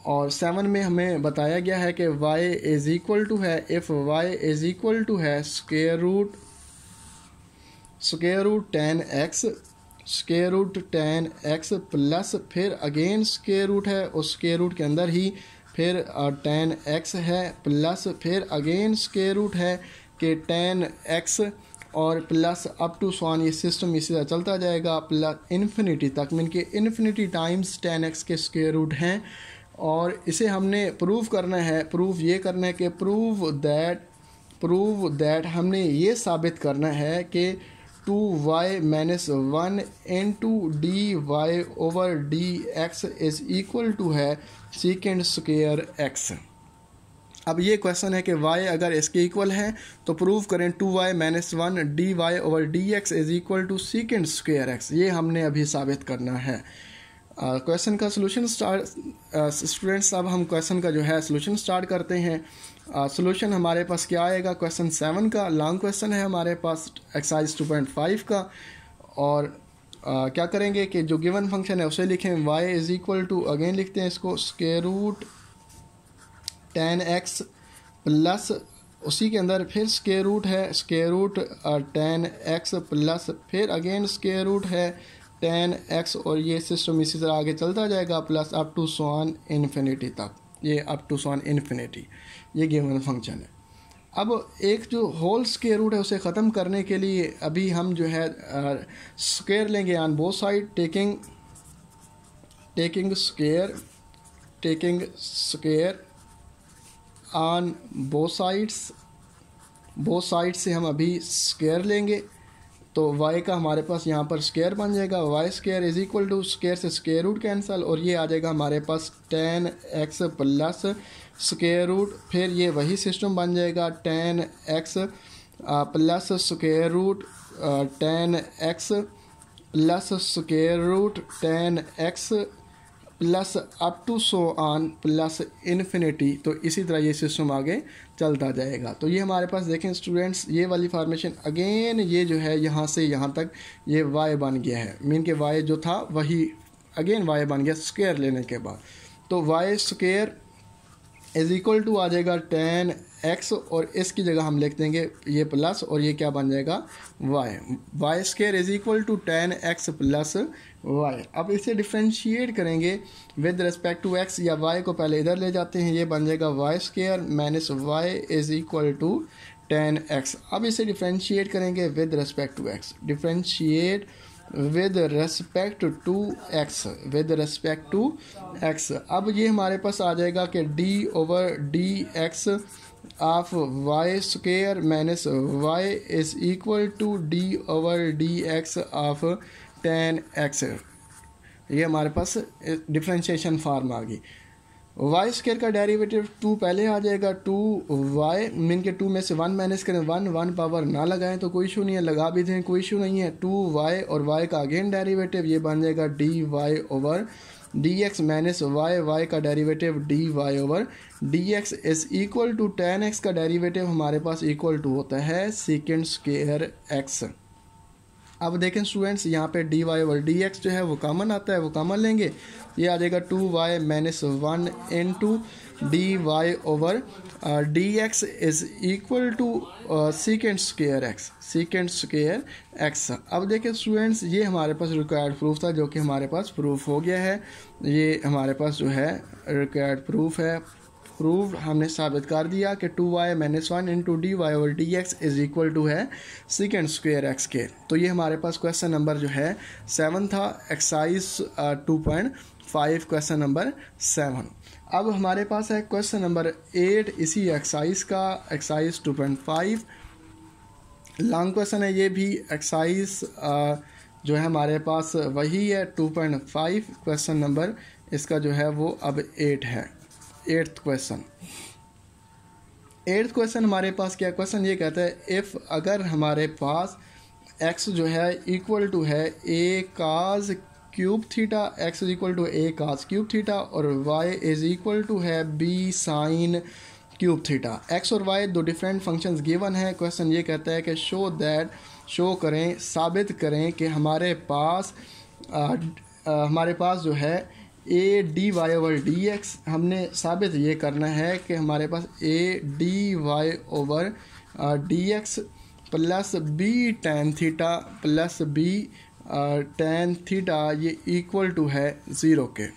और 7 में हमें बताया गया है कि y इज़ इक्वल टू है, if y is equal to है square root 10x, square root 10x plus फिर अगेन स्क्वायर रूट है, उस स्क्वायर रूट के अंदर ही फिर 10x है प्लस फिर अगेन स्क्वायर रूट है कि 10x और प्लस अप टू स्वान, ये सिस्टम इसी तरह चलता जाएगा प्लस इन्फिनिटी तक, मीन के इन्फिनिटी टाइम्स 10x के स्क्वायर रूट हैं। और इसे हमने प्रूव करना है, प्रूव ये करना है कि प्रूव दैट हमने ये साबित करना है कि 2y minus 1 into d Y over D x is equal to है सीकेंड स्क्वायर एक्स। अब ये क्वेश्चन है कि y अगर इसके इक्वल है तो प्रूव करें 2y minus 1 d Y over D x is equal to secant square x, ये हमने अभी साबित करना है। क्वेश्चन का सोल्यूशन स्टूडेंट्स, अब हम क्वेश्चन का जो है सोल्यूशन स्टार्ट करते हैं। सोल्यूशन हमारे पास क्या आएगा, क्वेश्चन 7 का लॉन्ग क्वेश्चन है हमारे पास एक्सरसाइज 2.5 का, और क्या करेंगे कि जो गिवन फंक्शन है उसे लिखें, y is equal to again लिखते हैं इसको स्क्वायर रूट 10x प्लस उसी के अंदर फिर स्क्वायर रूट है, स्क्वायर रूट 10x प्लस फिर अगेन स्क्वायर रूट है 10x, और ये सिस्टम इसी तरह आगे चलता जाएगा plus up to so on infinity तक, ये अप टू स्वान इन्फिनिटी, ये गिवन फंक्शन है। अब एक जो होल स्क्वायर रूट है उसे ख़त्म करने के लिए अभी हम जो है स्क्वायर लेंगे on both side, taking square on both sides से हम अभी स्क्वायर लेंगे, तो y का हमारे पास यहाँ पर स्क्वायर बन जाएगा, y square is equal to square से स्क्वायर रूट कैंसिल, और ये आ जाएगा हमारे पास 10x प्लस स्क्वायर रूट, फिर ये वही सिस्टम बन जाएगा 10x plus square root tan x plus square root tan x plus up to so on plus infinity. तो इसी तरह ये सिस्टम आगे चलता जाएगा। तो ये हमारे पास देखें स्टूडेंट्स, ये वाली फार्मेशन अगेन ये जो है यहाँ से यहाँ तक ये वाई बन गया है। मीन के वाई जो था वही अगेन वाई बन गया स्क्वायर लेने के बाद। तो y square is equal to आ जाएगा टेन एक्स और इसकी जगह हम लिख देंगे ये प्लस और ये क्या बन जाएगा y. Y square is equal to tan x plus y. अब इसे डिफ्रेंशिएट करेंगे विद रिस्पेक्ट टू एक्स, या वाई को पहले इधर ले जाते हैं, ये बन जाएगा y square minus y is equal to tan x. अब इसे डिफ्रेंशिएट करेंगे with respect to x, differentiate with respect to x, with respect to x. अब ये हमारे पास आ जाएगा कि d over D x of y square minus y is equal to d over D x of tan x. ये हमारे पास differentiation form आ गई। वाई स्क्वायर का डेरिवेटिव 2 पहले आ जाएगा, 2y मीन के 2 में से 1 माइनस करें, 1 पावर ना लगाएं तो कोई इशू नहीं है, लगा भी दें कोई इशू नहीं है। 2y और y का अगेन डेरिवेटिव ये बन जाएगा dy over dx minus y का derivative dy over dx is equal to tan x का डेरिवेटिव हमारे पास इक्वल टू होता है सेकेंड स्क्वायर x। अब देखें स्टूडेंट्स, यहाँ पे dy ओवर dx जो है वो कॉमन आता है, वो कॉमन लेंगे, ये आ जाएगा 2y minus 1 into d Y over D x is equal to secant square x, secant square x. अब देखें स्टूडेंट्स, ये हमारे पास रिक्वायर्ड प्रूफ था जो कि हमारे पास प्रूफ हो गया है। ये हमारे पास जो है रिक्वायर्ड प्रूफ है, प्रूफ हमने साबित कर दिया कि 2y minus 1 into d y और d x is equal to है सेकेंड स्क्वायर एक्स के। तो ये हमारे पास क्वेश्चन नंबर जो है 7 था, एक्सरसाइज 2.5 क्वेश्चन नंबर 7। अब हमारे पास है क्वेश्चन नंबर 8 इसी एक्सरसाइज का, एक्सरसाइज 2.5 लॉन्ग क्वेश्चन है ये भी। एक्सरसाइज जो है हमारे पास वही है 2.5 क्वेश्चन नंबर, इसका जो है वो अब 8 है। 8th क्वेश्चन, 8th क्वेश्चन हमारे पास क्या क्वेश्चन ये कहता है, इफ़ अगर हमारे पास x जो है इक्वल टू है a cos cube theta, x is equal to a cos cube theta और y इज इक्वल टू है b sin cube theta. x और y दो डिफरेंट फंक्शंस गिवन है। क्वेश्चन ये कहता है कि शो दैट, शो करें, साबित करें कि हमारे पास जो है a d Y over D x, हमने साबित ये करना है कि हमारे पास a d Y over D x plus b tan theta plus b tan theta ये इक्वल टू है 0 के।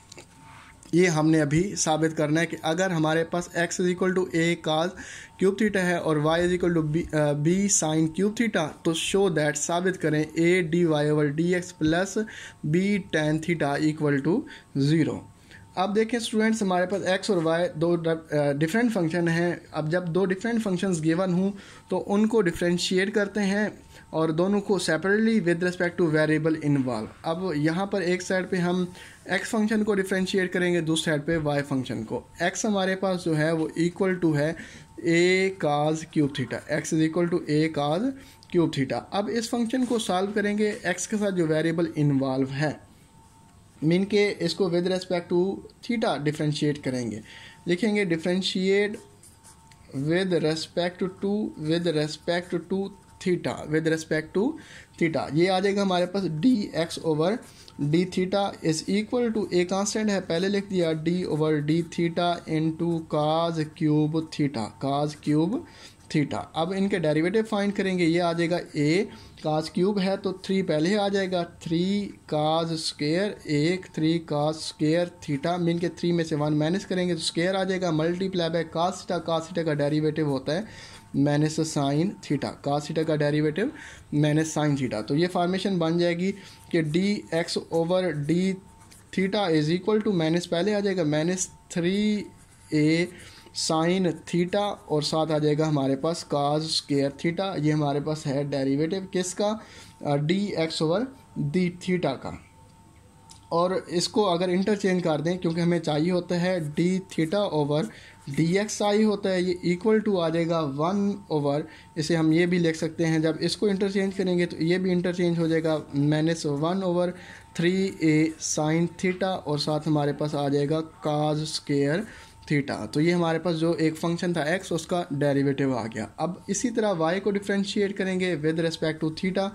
ये हमने अभी साबित करना है कि अगर हमारे पास x is equal to a cos cube theta है और y is equal to b sine cube theta, तो शो दैट, साबित करें a d Y over D x plus b tan theta equal to 0। अब देखें स्टूडेंट्स, हमारे पास x और y दो डिफरेंट फंक्शन हैं। अब जब दो डिफरेंट फंक्शंस गिवन हों तो उनको डिफ्रेंशिएट करते हैं और दोनों को separately with respect to variable involve. अब यहाँ पर एक साइड पे हम x फंक्शन को डिफ्रेंशिएट करेंगे, दूसरी साइड पे y फंक्शन को। x हमारे पास जो है वो इक्वल टू है a cos cube theta, x is equal to a cos cube theta. अब इस फंक्शन को सॉल्व करेंगे x के साथ जो वेरिएबल इन्वॉल्व है, मीन के इसको with respect to theta differentiate करेंगे। लिखेंगे differentiate with respect to theta, with respect to theta. ये आ जाएगा हमारे पास d x over d theta is equal to, a constant है पहले लिख दिया, d over d theta into cos cube theta, cos cube theta. अब इनके डेरिवेटिव फाइंड करेंगे, ये आ जाएगा ए काज क्यूब है तो 3 पहले आ जाएगा, 3 काज स्क्वायर 1 3 काज स्क्वायर थीटा, मीन के 3 में से 1 माइनस करेंगे तो स्क्वायर आ जाएगा, multiply by cos theta. Cos theta का डेरिवेटिव होता है minus sine theta, cos theta का डेरिवेटिव माइनस साइन थीटा। तो ये फॉर्मेशन बन जाएगी कि d x over d theta is equal to, minus पहले आ जाएगा माइनस 3a साइन थीटा और साथ आ जाएगा हमारे पास काज स्क्वायर थीटा। ये हमारे पास है डेरिवेटिव किसका, D x over d theta का। और इसको अगर इंटरचेंज कर दें, क्योंकि हमें चाहिए होता है d theta over D x आई होता है, ये इक्वल टू आ जाएगा 1 ओवर, इसे हम ये भी लिख सकते हैं, जब इसको इंटरचेंज करेंगे तो ये भी इंटरचेंज हो जाएगा -1 ओवर 3a साइन थीटा, और साथ हमारे पास आ जाएगा काज स्क्वायर थीटा। तो ये हमारे पास जो एक फंक्शन था x, उसका डेरिवेटिव आ गया। अब इसी तरह y को डिफ्रेंशिएट करेंगे with respect to theta,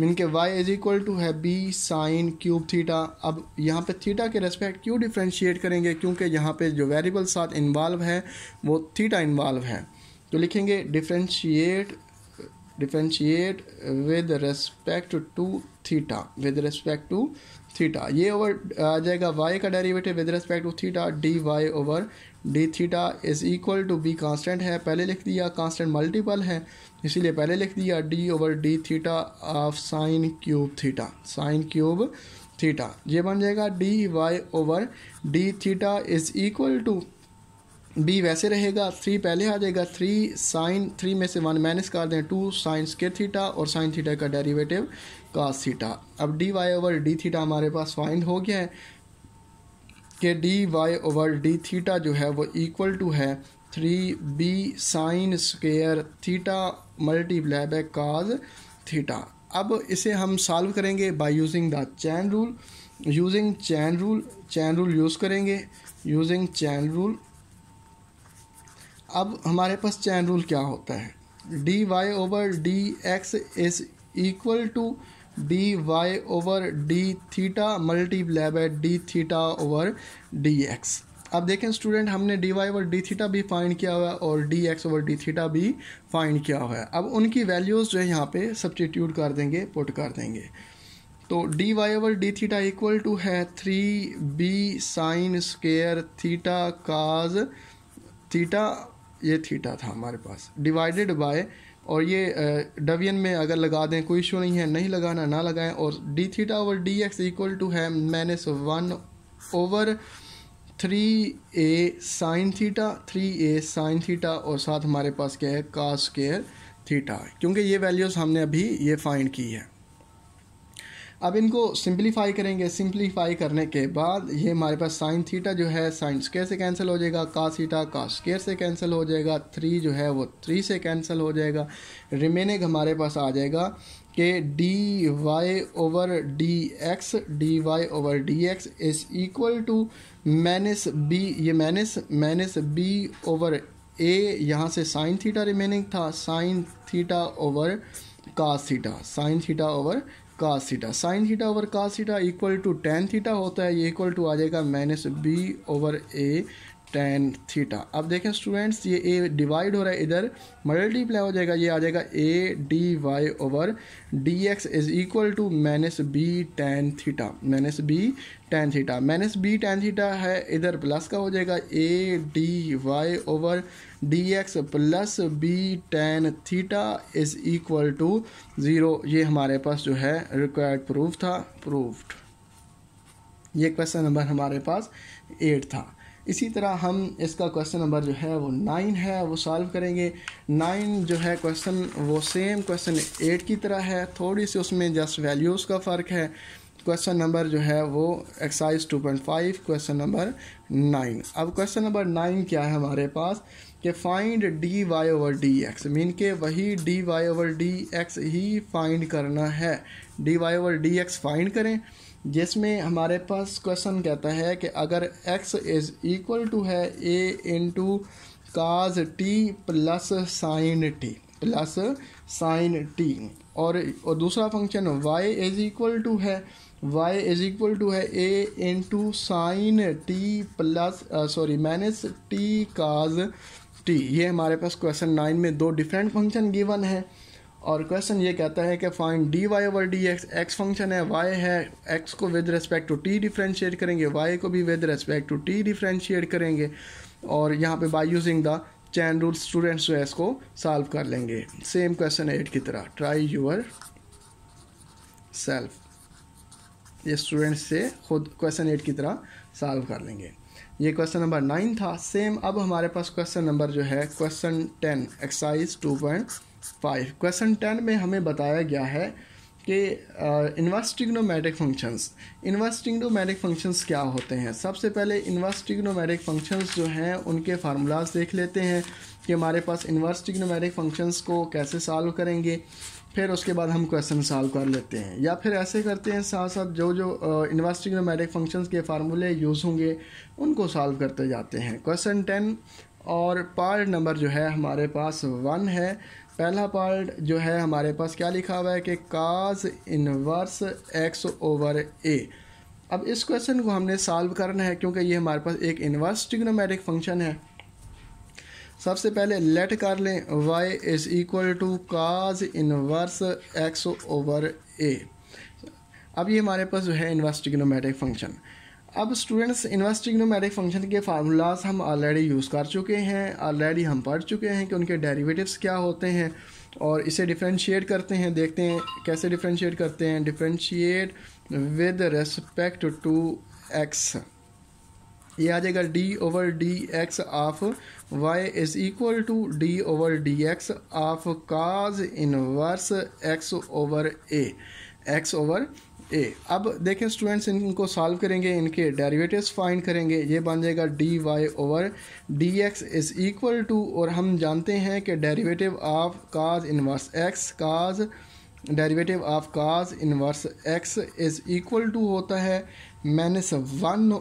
mean के y इज इक्वल टू है b साइन क्यूब थीटा। अब यहाँ पे थीटा के रेस्पेक्ट क्यों डिफ्रेंशिएट करेंगे, क्योंकि यहाँ पे जो वेरिएबल साथ इन्वॉल्व है वो थीटा इन्वॉल्व है। तो लिखेंगे differentiate with respect to theta, with respect to theta. ये ओवर आ जाएगा y का derivative with respect to theta, d Y over d theta is equal to b constant है, पहले लिख दिया, कांस्टेंट मल्टीपल है इसीलिए पहले लिख दिया, d over d theta of sine cube theta, sine cube theta. ये बन जाएगा d Y over d theta is equal to, b वैसे रहेगा, 3 पहले आ जाएगा, 3 साइन, 3 में से 1 माइनस कर दें, 2 साइन स्क्वायर थीटा, और साइन थीटा का डेरिवेटिव cos थीटा। अब d Y over d theta हमारे पास फाइंड हो गया है कि d Y over d theta जो है वो इक्वल टू है 3b sine square theta multiply by cos theta. अब इसे हम सॉल्व करेंगे by using the chain rule, using chain rule use करेंगे, यूजिंग चैन रूल। अब हमारे पास चैन रूल क्या होता है, d Y over D x is equal to d Y over d theta multiply by d theta over D x. अब देखें student, हमने d Y over d theta भी फाइंड किया हुआ है और d x over d theta भी find किया हुआ है। अब उनकी वैल्यूज़ जो है यहाँ पे सब्सटीट्यूट कर देंगे, पुट कर देंगे। तो d Y over d theta equal to है 3b sine square theta cos theta, ये थीटा था हमारे पास, डिवाइडेड बाय, और ये डिवीजन में अगर लगा दें कोई इशू नहीं है, नहीं लगाना ना लगाएं, और d theta over D x equal to है -1 over 3a sine theta, 3a sine theta, और साथ हमारे पास क्या है कास स्क्वायर थीटा, क्योंकि ये वैल्यूज़ हमने अभी ये फाइंड की है। अब इनको सिंप्लीफाई करेंगे, सिंप्लीफाई करने के बाद ये हमारे पास साइन थीटा जो है साइन स्क्वायर से कैंसिल हो जाएगा, कास थीटा कास स्क्वायर से कैंसिल हो जाएगा, 3 जो है वो 3 से कैंसिल हो जाएगा, रिमेनिंग हमारे पास आ जाएगा कि d Y over d Y over D x is equal to -b, ये माइनस b ओवर a, यहाँ से साइन थीटा रिमेनिंग था, sine theta over cos theta, sine theta over cos theta, sine theta over cos theta equal to tan theta होता है, ये equal to आ जाएगा -b over a tan theta. अब देखें स्टूडेंट्स, ये a डिवाइड हो रहा है, इधर मल्टीप्लाई हो जाएगा, ये आ जाएगा a d Y over D x is equal to -b tan theta, -b tan theta, -b tan theta है, इधर प्लस का हो जाएगा a d Y over D x plus b tan theta is equal to 0। ये हमारे पास जो है रिक्वायर्ड प्रूफ था, प्रूफ्ड। ये क्वेश्चन नंबर हमारे पास 8 था। इसी तरह हम इसका क्वेश्चन नंबर जो है वो 9 है वो सॉल्व करेंगे। 9 जो है क्वेश्चन वो सेम क्वेश्चन 8 की तरह है, थोड़ी सी उसमें जस्ट वैल्यूज़ का फ़र्क है। क्वेश्चन नंबर जो है वो एक्सरसाइज 2.5 क्वेश्चन नंबर 9। अब क्वेश्चन नंबर 9 क्या है हमारे पास कि find d Y over D x, mean के वही d Y over D x ही फाइंड करना है। D Y over D x find करें, जिसमें हमारे पास क्वेश्चन कहता है कि अगर x इज़ इक्वल टू है a into cos t plus sine t, plus sine t, और दूसरा function y is equal to है a into sine t plus minus t cos t. ये हमारे पास क्वेश्चन 9 में 2 डिफरेंट फंक्शन गिवन है, और क्वेश्चन ये कहता है कि find d Y over D x, x function है, वाई है, एक्स को with respect to t differentiate करेंगे, वाई को भी with respect to t differentiate करेंगे, और यहाँ पे by using the chain rule students जो है इसको सॉल्व कर लेंगे सेम क्वेश्चन 8 की तरह। ट्राई यूर सेल्फ, ये स्टूडेंट्स से खुद क्वेश्चन 8 की तरह सॉल्व कर लेंगे। ये क्वेश्चन नंबर 9 था सेम। अब हमारे पास क्वेश्चन नंबर जो है क्वेश्चन 10 एक्सरसाइज 2.5। क्वेश्चन 10 में हमें बताया गया है कि इन्वर्स ट्रिग्नोमेट्रिक फंक्शंस क्या होते हैं। सबसे पहले इन्वर्स ट्रिग्नोमेट्रिक फंक्शंस जो हैं उनके फार्मूलाज देख लेते हैं कि हमारे पास इन्वर्स ट्रिग्नोमेट्रिक फंक्शंस को कैसे सॉल्व करेंगे, फिर उसके बाद हम क्वेश्चन सॉल्व कर लेते हैं, या फिर ऐसे करते हैं साथ साथ जो इन्वर्स ट्रिग्नोमेट्रिक फंक्शंस के फार्मूले यूज़ होंगे उनको सॉल्व करते जाते हैं। क्वेश्चन 10 और पार्ट नंबर जो है हमारे पास 1 है। पहला पार्ट जो है हमारे पास क्या लिखा हुआ है कि cos inverse x over a। अब इस क्वेश्चन को हमने सॉल्व करना है क्योंकि ये हमारे पास एक इनवर्स ट्रिग्नोमेट्रिक फंक्शन है। सबसे पहले लेट कर लें y is equal to cos inverse x over a। अब ये हमारे पास जो है इनवर्स ट्रिग्नोमेट्रिक फंक्शन। अब स्टूडेंट्स इनवर्स ट्रिग्नोमेट्रिक फंक्शन के फार्मूलाज हम ऑलरेडी यूज़ कर चुके हैं, ऑलरेडी हम पढ़ चुके हैं कि उनके डेरिवेटिव्स क्या होते हैं और इसे डिफरेंशिएट करते हैं। देखते हैं कैसे डिफरेंशिएट करते हैं। Differentiate with respect to x, ये आ जाएगा d over D x of y is equal to d over D x of cos inverse x over a। अब देखें स्टूडेंट्स, इनको सॉल्व करेंगे, इनके डेरिवेटिव्स फाइंड करेंगे। ये बन जाएगा dy over dx is equal to, और हम जानते हैं कि derivative of cos inverse x, derivative of cos inverse x is equal to होता है -1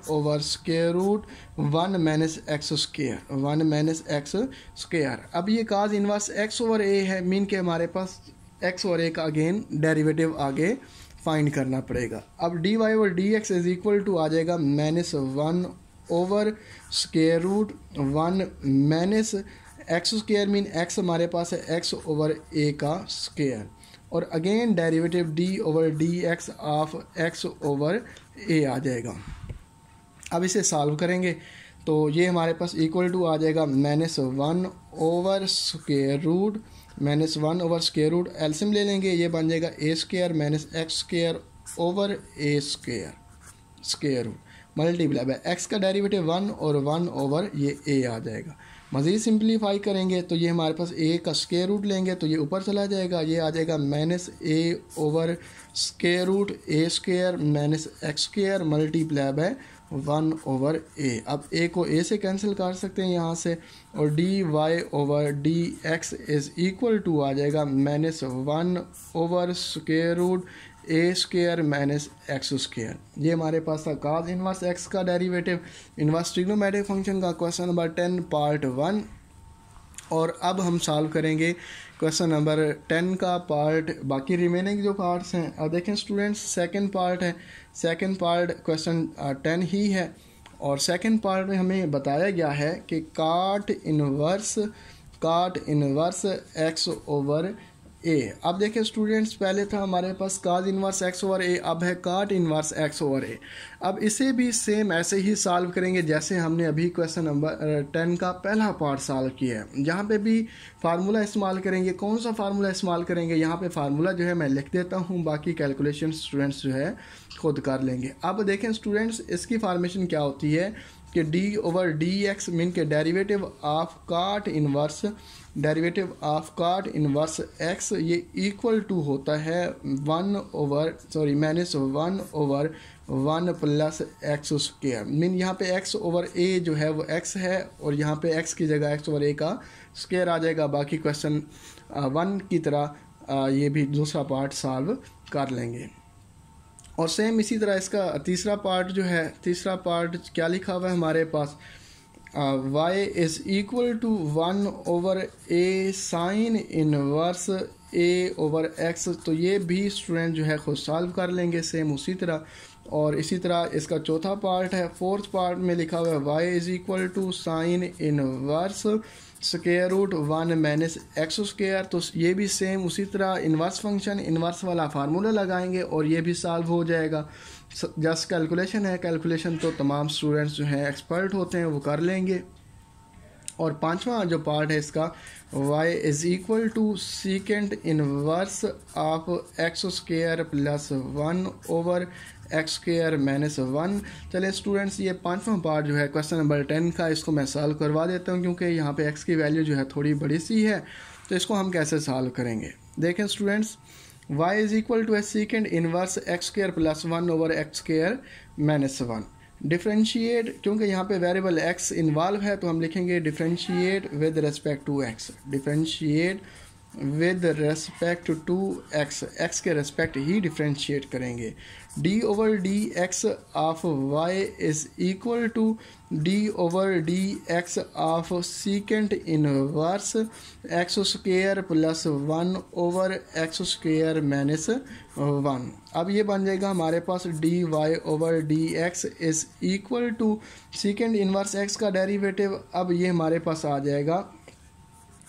over square root 1 minus x square. अब ये cos inverse x over a है, मीन के हमारे पास x और a का अगेन डेरिवेटिव आगे फाइंड करना पड़ेगा। अब dy over dx is equal to आ जाएगा -1 over square root 1 minus x square, mean x हमारे पास है x ओवर a का स्क्वायर, और again derivative d over dx of x over a आ जाएगा। अब इसे सॉल्व करेंगे तो ये हमारे पास इक्वल टू आ जाएगा -1 over square root -1 over square root, LCM ले लेंगे, ये बन जाएगा a square minus x square over a square root multiply by x का डेरिवेटिव 1 और 1 ओवर ये a आ जाएगा। मज़ीद सिंप्लीफाई करेंगे तो ये हमारे पास a का स्क्वायर रूट लेंगे तो ये ऊपर चला जाएगा, ये आ जाएगा -a over square root a square minus x square multiply by 1 over a। अब a को a से कैंसिल कर सकते हैं यहाँ से, और dy over dx is equal to आ जाएगा -1 over square root a square minus x square. ये हमारे पास था cos इनवर्स x का डेरिवेटिव इनवर्स ट्रिग्नोमेट्रिक फंक्शन का क्वेश्चन नंबर 10 पार्ट 1। और अब हम सॉल्व करेंगे क्वेश्चन नंबर 10 का पार्ट, बाकी रिमेनिंग जो पार्ट्स हैं। अब देखें स्टूडेंट्स, सेकंड पार्ट है, सेकंड पार्ट क्वेश्चन 10 ही है, और सेकंड पार्ट में हमें बताया गया है कि काट इनवर्स x ओवर a। अब देखें स्टूडेंट्स, पहले था हमारे पास cos inverse x over a, अब है काट इनवर्स x ओवर a। अब इसे भी सेम ऐसे ही सॉल्व करेंगे जैसे हमने अभी क्वेश्चन नंबर 10 का पहला पार्ट सॉल्व किया है। यहाँ पे भी फार्मूला इस्तेमाल करेंगे। कौन सा फार्मूला इस्तेमाल करेंगे, यहाँ पे फार्मूला जो है मैं लिख देता हूँ, बाकी कैलकुलेशन स्टूडेंट्स जो है खुद कर लेंगे। अब देखें स्टूडेंट्स, इसकी फार्मेशन क्या होती है कि d ओवर dx मीन के डेरिवेटिव ऑफ काट इनवर्स x ये इक्वल टू होता है -1 over 1 plus x square, mean यहाँ पे x ओवर a जो है वो x है, और यहाँ पे x की जगह x ओवर a का स्क्वायर आ जाएगा। बाकी क्वेश्चन 1 की तरह ये भी दूसरा पार्ट सॉल्व कर लेंगे। और सेम इसी तरह इसका तीसरा पार्ट जो है, तीसरा पार्ट क्या लिखा हुआ है हमारे पास, y is equal to 1 over a sine inverse a over x। तो ये भी स्टूडेंट जो है खुद सॉल्व कर लेंगे सेम उसी तरह। और इसी तरह इसका चौथा पार्ट है, फोर्थ पार्ट में लिखा हुआ है y is equal to sine inverse square root 1 minus x square. तो ये भी सेम उसी तरह इन्वर्स फंक्शन इन्वर्स वाला फार्मूला लगाएंगे और ये भी सॉल्व हो जाएगा। जस्ट कैलकुलेशन है, कैलकुलेशन तो तमाम स्टूडेंट्स जो हैं एक्सपर्ट होते हैं वो कर लेंगे। और पांचवा जो पार्ट है इसका, y is equal to secant inverse of x square plus 1 over x square minus 1। चले स्टूडेंट्स, ये पांचवा पार्ट जो है क्वेश्चन नंबर 10 का, इसको मैं सॉल्व करवा देता हूँ क्योंकि यहाँ पे x की वैल्यू जो है थोड़ी बड़ी सी है, तो इसको हम कैसे सॉल्व करेंगे। देखें students, y is equal to secant inverse x square plus 1 over x square minus 1। Differentiate, क्योंकि यहाँ पे वेरिएबल x इन्वॉल्व है तो हम लिखेंगे differentiate with respect to x, differentiate with respect to x के रेस्पेक्ट ही डिफ्रेंशिएट करेंगे। d over D x of y is equal to d over D x of secant inverse x square plus 1 over x square minus 1। अब ये बन जाएगा हमारे पास dy over D x is equal to secant inverse x का derivative, अब ये हमारे पास आ जाएगा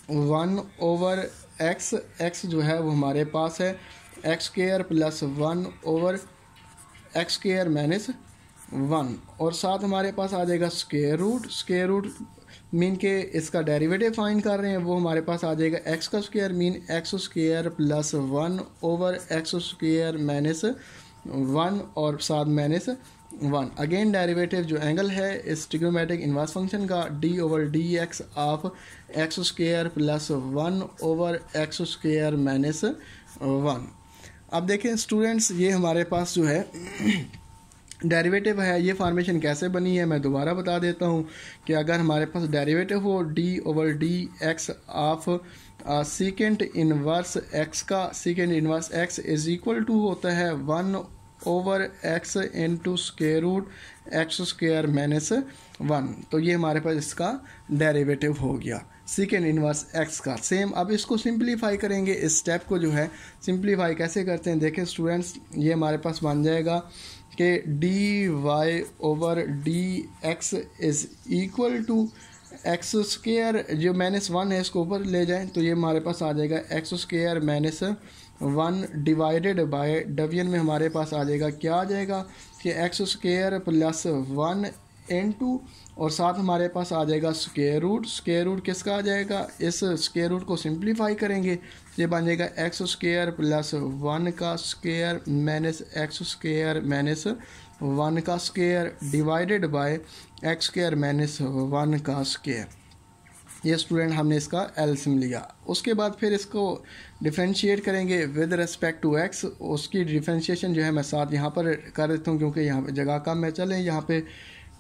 1 ओवर x जो है वो हमारे पास है x square plus 1 over x square minus 1, और साथ हमारे पास आ जाएगा स्क्वायर रूट मीन के इसका डेरिवेटिव फाइंड कर रहे हैं, वो हमारे पास आ जाएगा एक्स का square mean x square plus 1 over x square minus 1 और साथ माइनस 1। अगेन डेरिवेटिव जो एंगल है इस ट्रिग्नोमेट्रिक इनवर्स फंक्शन का d over D x of x square plus 1 over x square minus 1। अब देखें स्टूडेंट्स, ये हमारे पास जो है डेरिवेटिव है, ये फॉर्मेशन कैसे बनी है मैं दोबारा बता देता हूँ कि अगर हमारे पास डेरिवेटिव हो d over D x of secant inverse x का secant inverse x is equal to होता है 1 over x into square root x square minus 1, तो ये हमारे पास इसका डेरिवेटिव हो गया सीकेंड इनवर्स x का। सेम अब इसको सिंप्लीफाई करेंगे, इस स्टेप को जो है सिंप्लीफाई कैसे करते हैं देखें स्टूडेंट्स, ये हमारे पास बन जाएगा कि d Y over D x is equal to x square, जो माइनस 1 है इसको ऊपर ले जाएं तो ये हमारे पास आ जाएगा x square minus 1 divided by division में हमारे पास आ जाएगा, क्या आ जाएगा कि एक्स स्क्वायर प्लस 1 इंटू और साथ हमारे पास आ जाएगा स्क्वायर रूट किसका आ जाएगा, इस स्क्वायर रूट को सिंप्लीफाई करेंगे ये बन जाएगा एक्स स्क्वायर प्लस 1 का square minus x square minus 1 का square divided by x square minus 1 का स्क्वायर। ये स्टूडेंट हमने इसका एलसीएम लिया, उसके बाद फिर इसको डिफरेंशिएट करेंगे विद रिस्पेक्ट टू एक्स। उसकी डिफरेंशिएशन जो है मैं साथ यहाँ पर कर देता हूँ क्योंकि यहाँ पे जगह कम है, चलें यहाँ पे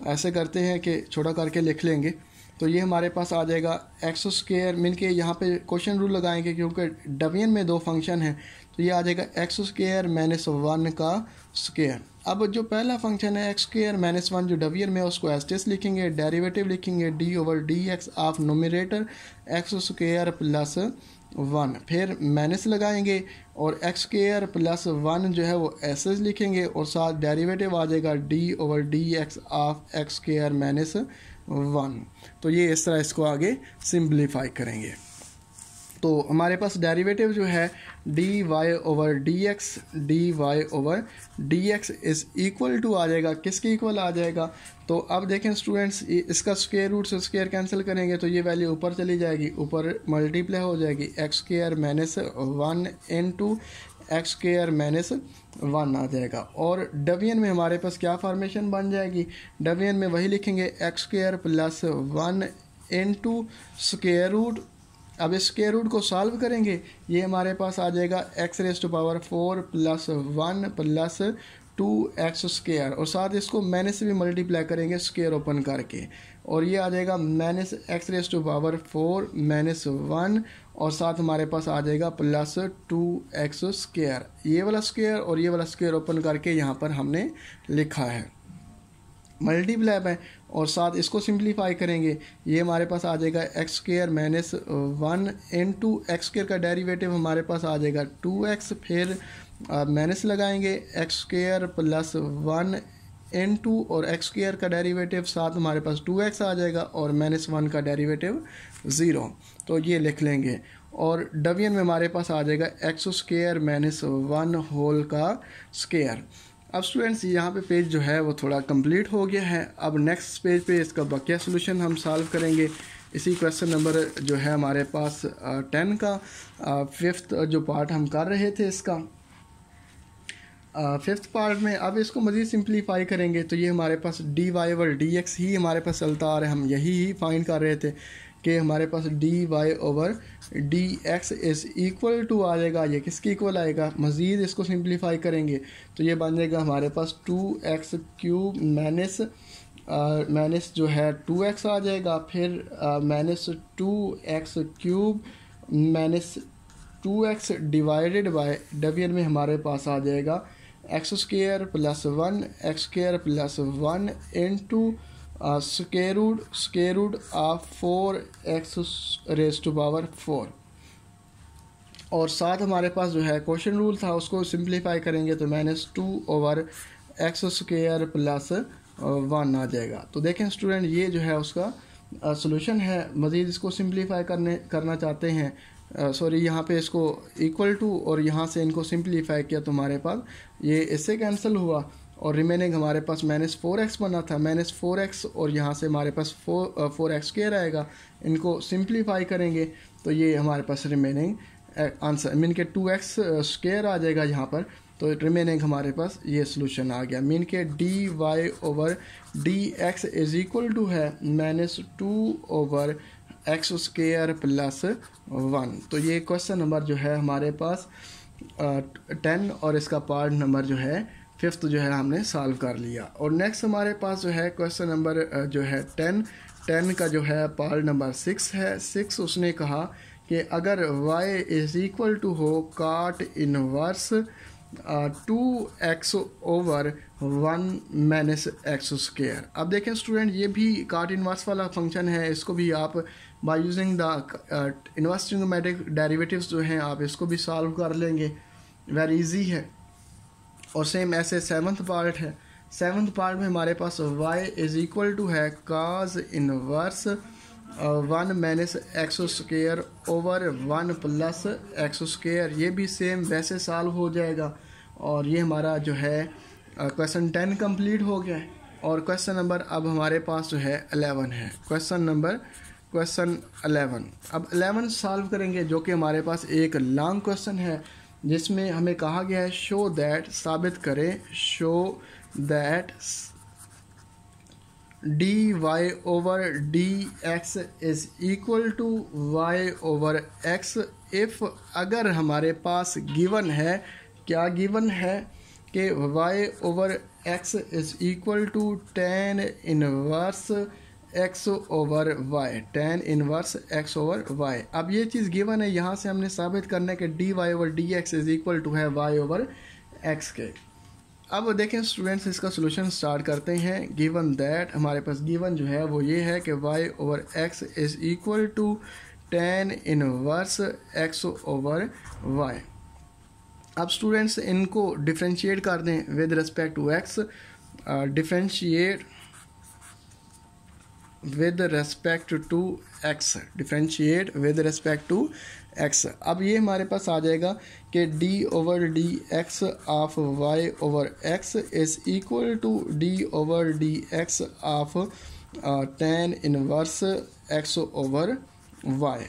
ऐसे करते हैं कि छोटा करके लिख लेंगे। तो ये हमारे पास आ जाएगा एक्स स्क्वायर मिल के यहाँ पे क्वेश्चन रूल लगाएंगे क्योंकि डिवीजन में दो फंक्शन है, तो ये आ जाएगा एक्स स्क्वायर माइनस 1 का स्क्वायर। अब जो पहला फंक्शन है एक्स स्क्वायर माइनस 1 जो डिवीजन में उसको एज टेस्ट लिखेंगे, डेरिवेटिव लिखेंगे d over D x of nominator x square plus 1, फिर माइनस लगाएंगे और एक्स स्क्वायर प्लस 1 जो है वो ऐसे लिखेंगे और साथ डेरिवेटिव आ जाएगा d over D x of x square minus 1। तो ये इस तरह इसको आगे सिंप्लीफाई करेंगे। तो हमारे पास डेरिवेटिव जो है d Y over D x is equal to आ जाएगा, किसके इक्वल आ जाएगा, तो अब देखें स्टूडेंट्स इसका स्क्वायर रूट से स्क्वायर कैंसिल करेंगे तो ये वैल्यू ऊपर चली जाएगी, ऊपर मल्टीप्लाई हो जाएगी x square minus 1 into x square minus 1 आ जाएगा। और डिवीजन में हमारे पास क्या फॉर्मेशन बन जाएगी, डिवीजन में वही लिखेंगे x square plus 1 into square root. अब इस स्क्वायर रूट को सॉल्व करेंगे, ये हमारे पास आ जाएगा x raise to power 4 plus 1 plus 2x square और साथ इसको माइनस से भी मल्टीप्लाई करेंगे स्क्वायर ओपन करके और ये आ जाएगा minus x raise to power 4 minus 1 और साथ हमारे पास आ जाएगा प्लस 2x स्क्वायर। ये वाला स्क्वायर और ये वाला स्क्वायर ओपन करके यहाँ पर हमने लिखा है मल्टीप्लाई है और साथ इसको सिंप्लीफाई करेंगे, ये हमारे पास आ जाएगा x square minus 1 into x square का डेरिवेटिव हमारे पास आ जाएगा 2x, फिर माइनस लगाएंगे एक्स स्क्वायर प्लस 1 इंटू और एक्स स्क्वायर का डेरिवेटिव साथ हमारे पास 2x आ जाएगा और माइनस 1 का डेरिवेटिव 0, तो ये लिख लेंगे। और डिवीजन में हमारे पास आ जाएगा एक्स स्क्वायर माइनस 1 होल का स्क्वायर। अब स्टूडेंट्स यहाँ पे पेज जो है वो थोड़ा कंप्लीट हो गया है। अब नेक्स्ट पेज पे इसका बकिया सोल्यूशन हम सॉल्व करेंगे। इसी क्वेश्चन नंबर जो है हमारे पास 10 का 5th जो पार्ट हम कर रहे थे इसका 5th पार्ट में अब इसको मज़ीद सिंप्लीफाई करेंगे तो ये हमारे पास D Y over D x ही हमारे पास चलता आ रहा है, हम यही फाइंड कर रहे थे कि हमारे पास D Y over D x is equal to आ जाएगा, ये किसके इक्वल आएगा, मज़ीद इसको सिंप्लीफाई करेंगे तो ये बन जाएगा हमारे पास 2x क्यूब माइनस जो है 2x आ जाएगा, फिर minus 2x cube minus 2x divided by division में हमारे पास आ जाएगा x square plus 1 into square root of 4x raise to power 4। और साथ हमारे पास जो है क्वेश्चन रूल था, उसको सिंप्लीफाई करेंगे तो -2/x स्क्वायर प्लस 1 आ जाएगा। तो देखें स्टूडेंट, ये जो है उसका सॉल्यूशन है। मज़ीद इसको सिंप्लीफाई करना चाहते हैं, सॉरी यहाँ पे इसको इक्वल टू और यहाँ से इनको सिंप्लीफाई किया तो हमारे पास ये इससे कैंसिल हुआ और रिमेनिंग हमारे पास -4x बना था, -4x और यहाँ से हमारे पास 4x स्क्वायर आएगा। इनको सिंप्लीफाई करेंगे तो ये हमारे पास रिमेनिंग आंसर मीन के 2x स्क्वायर आ जाएगा यहाँ पर, तो रिमेनिंग हमारे पास ये सोल्यूशन आ गया। मीन के d Y over D x is equal to है -2/x स्क्वायर प्लस 1। तो ये क्वेश्चन नंबर जो है हमारे पास 10 और इसका पार्ट नंबर जो है 5th जो है हमने सॉल्व कर लिया। और नेक्स्ट हमारे पास जो है क्वेश्चन नंबर जो है 10 का जो है पार्ट नंबर 6 है। 6 उसने कहा कि अगर y इज़ इक्वल टू हो काट inverse 2x over 1 minus x square. अब देखें स्टूडेंट, ये भी काट इनवर्स वाला फंक्शन है, इसको भी आप bye using the inverse trigonometric derivatives जो हैं आप इसको भी सॉल्व कर लेंगे, वेरी इजी है। और सेम ऐसे 7th पार्ट है। 7th पार्ट में हमारे पास y इज़ इक्वल टू है cos inverse 1 minus x square over 1 plus x square. ये भी सेम वैसे सॉल्व हो जाएगा और ये हमारा जो है क्वेश्चन 10 कंप्लीट हो गया है। और क्वेश्चन नंबर अब हमारे पास जो है 11 है। क्वेश्चन 11। अब 11 सॉल्व करेंगे जो कि हमारे पास एक लॉन्ग क्वेश्चन है जिसमें हमें कहा गया है शो दैट, साबित करें, show that d Y over D x is equal to y over x if, अगर हमारे पास गिवन है, क्या गिवन है कि y over x is equal to tan inverse x over y, tan inverse x over y। अब ये चीज़ given है, यहाँ से हमने साबित करना है कि dy over dx is equal to है y ओवर x के। अब देखें स्टूडेंट्स, इसका सोल्यूशन स्टार्ट करते हैं। गिवन दैट, हमारे पास गिवन जो है वो ये है कि y over x is equal to tan inverse x over y। अब स्टूडेंट्स इनको डिफ्रेंशिएट कर दें with respect to x, differentiate with respect to x, differentiate with respect to x। अब ये हमारे पास आ जाएगा कि d over D x of y over x is equal to d over D x of tan inverse x over y।